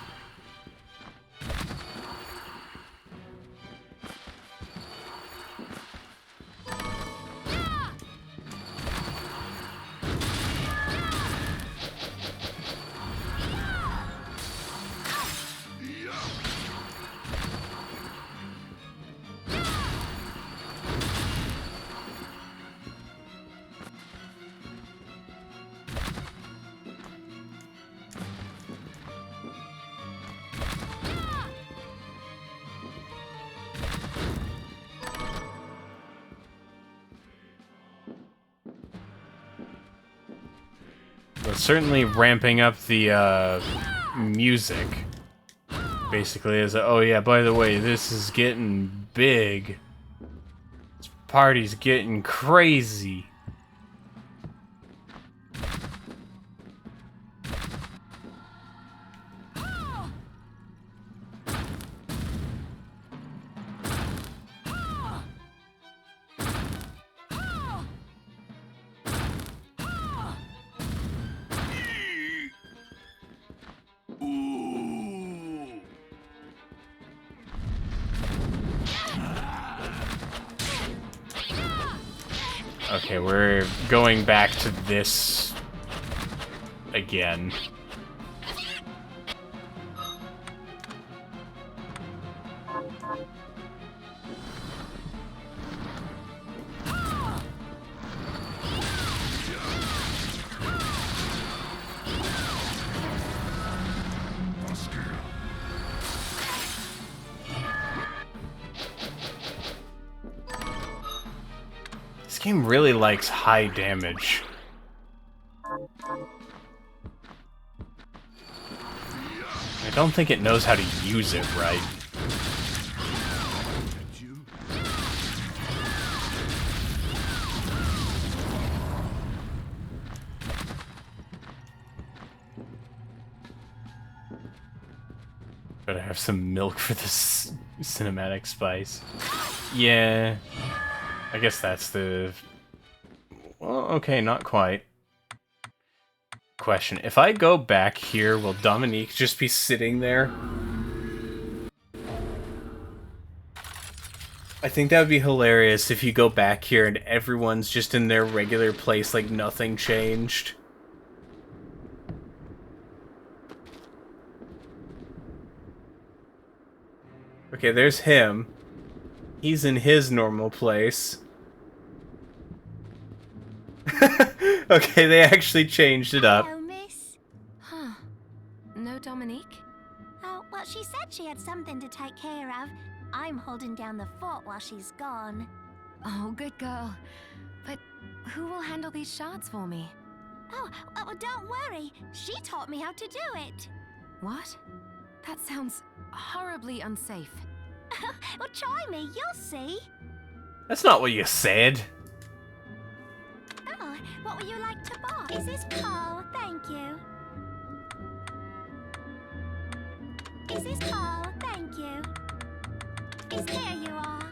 But certainly ramping up the music. Basically is, oh yeah, by the way, this is getting big. This party's getting crazy. Okay, we're going back to this again. This game really likes high damage. I don't think it knows how to use it right. Better have some milk for this cinematic spice. Yeah. I guess that's the... Well, okay, not quite. Question. If I go back here, will Dominique just be sitting there? I think that would be hilarious if you go back here and everyone's just in their regular place like nothing changed. Okay, there's him. He's in his normal place. Okay, they actually changed it up. Hello, miss. Huh. No Dominique? Oh, well, she said she had something to take care of. I'm holding down the fort while she's gone. Oh, good girl. But who will handle these shards for me? Oh, don't worry. She taught me how to do it. What? That sounds horribly unsafe. Well, try me. You'll see. That's not what you said. Oh, what would you like to buy? Is this Carl? Thank you. Is this Carl? Thank you. Here you are.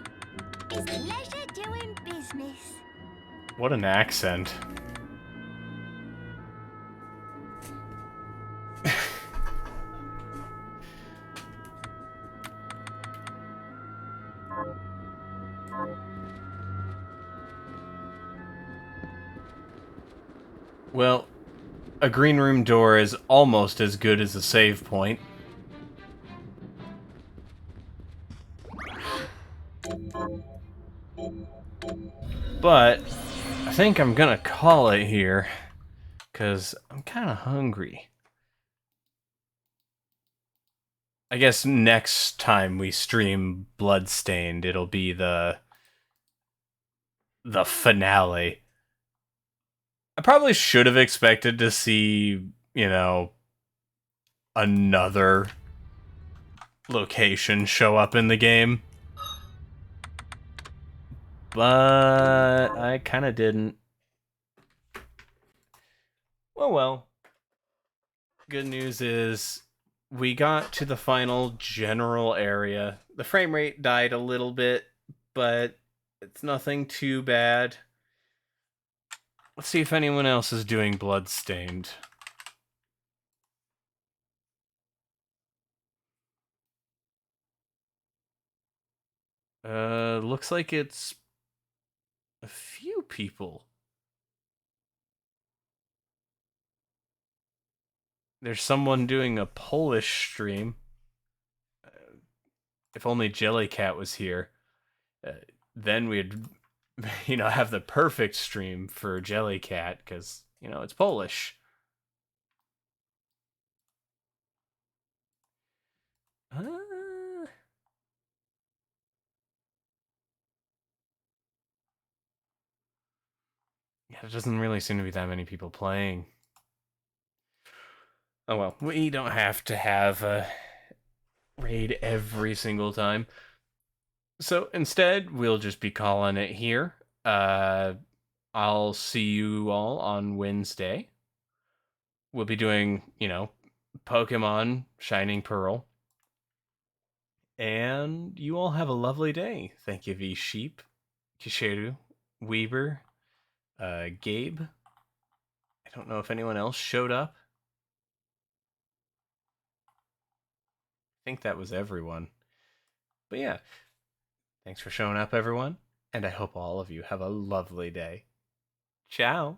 It's pleasure doing business. What an accent. Well, a green room door is almost as good as a save point. But I think I'm gonna call it here, because I'm kind of hungry. I guess next time we stream Bloodstained, it'll be the finale. I probably should have expected to see, you know, another location show up in the game. But I kind of didn't. Well. Good news is we got to the final general area. The frame rate died a little bit, but it's nothing too bad. Let's see if anyone else is doing Bloodstained. Looks like it's a few people. There's someone doing a Polish stream. If only Jellycat was here, then we'd, have the perfect stream for Jellycat, because, it's Polish. Yeah, there doesn't really seem to be that many people playing. Oh well, we don't have to have a raid every single time. So instead, we'll just be calling it here. I'll see you all on Wednesday. We'll be doing, Pokemon Shining Pearl. And you all have a lovely day. Thank you, V-Sheep, Kishiru, Weber, Gabe. I don't know if anyone else showed up. I think that was everyone. But yeah, thanks for showing up, everyone. And I hope all of you have a lovely day. Ciao.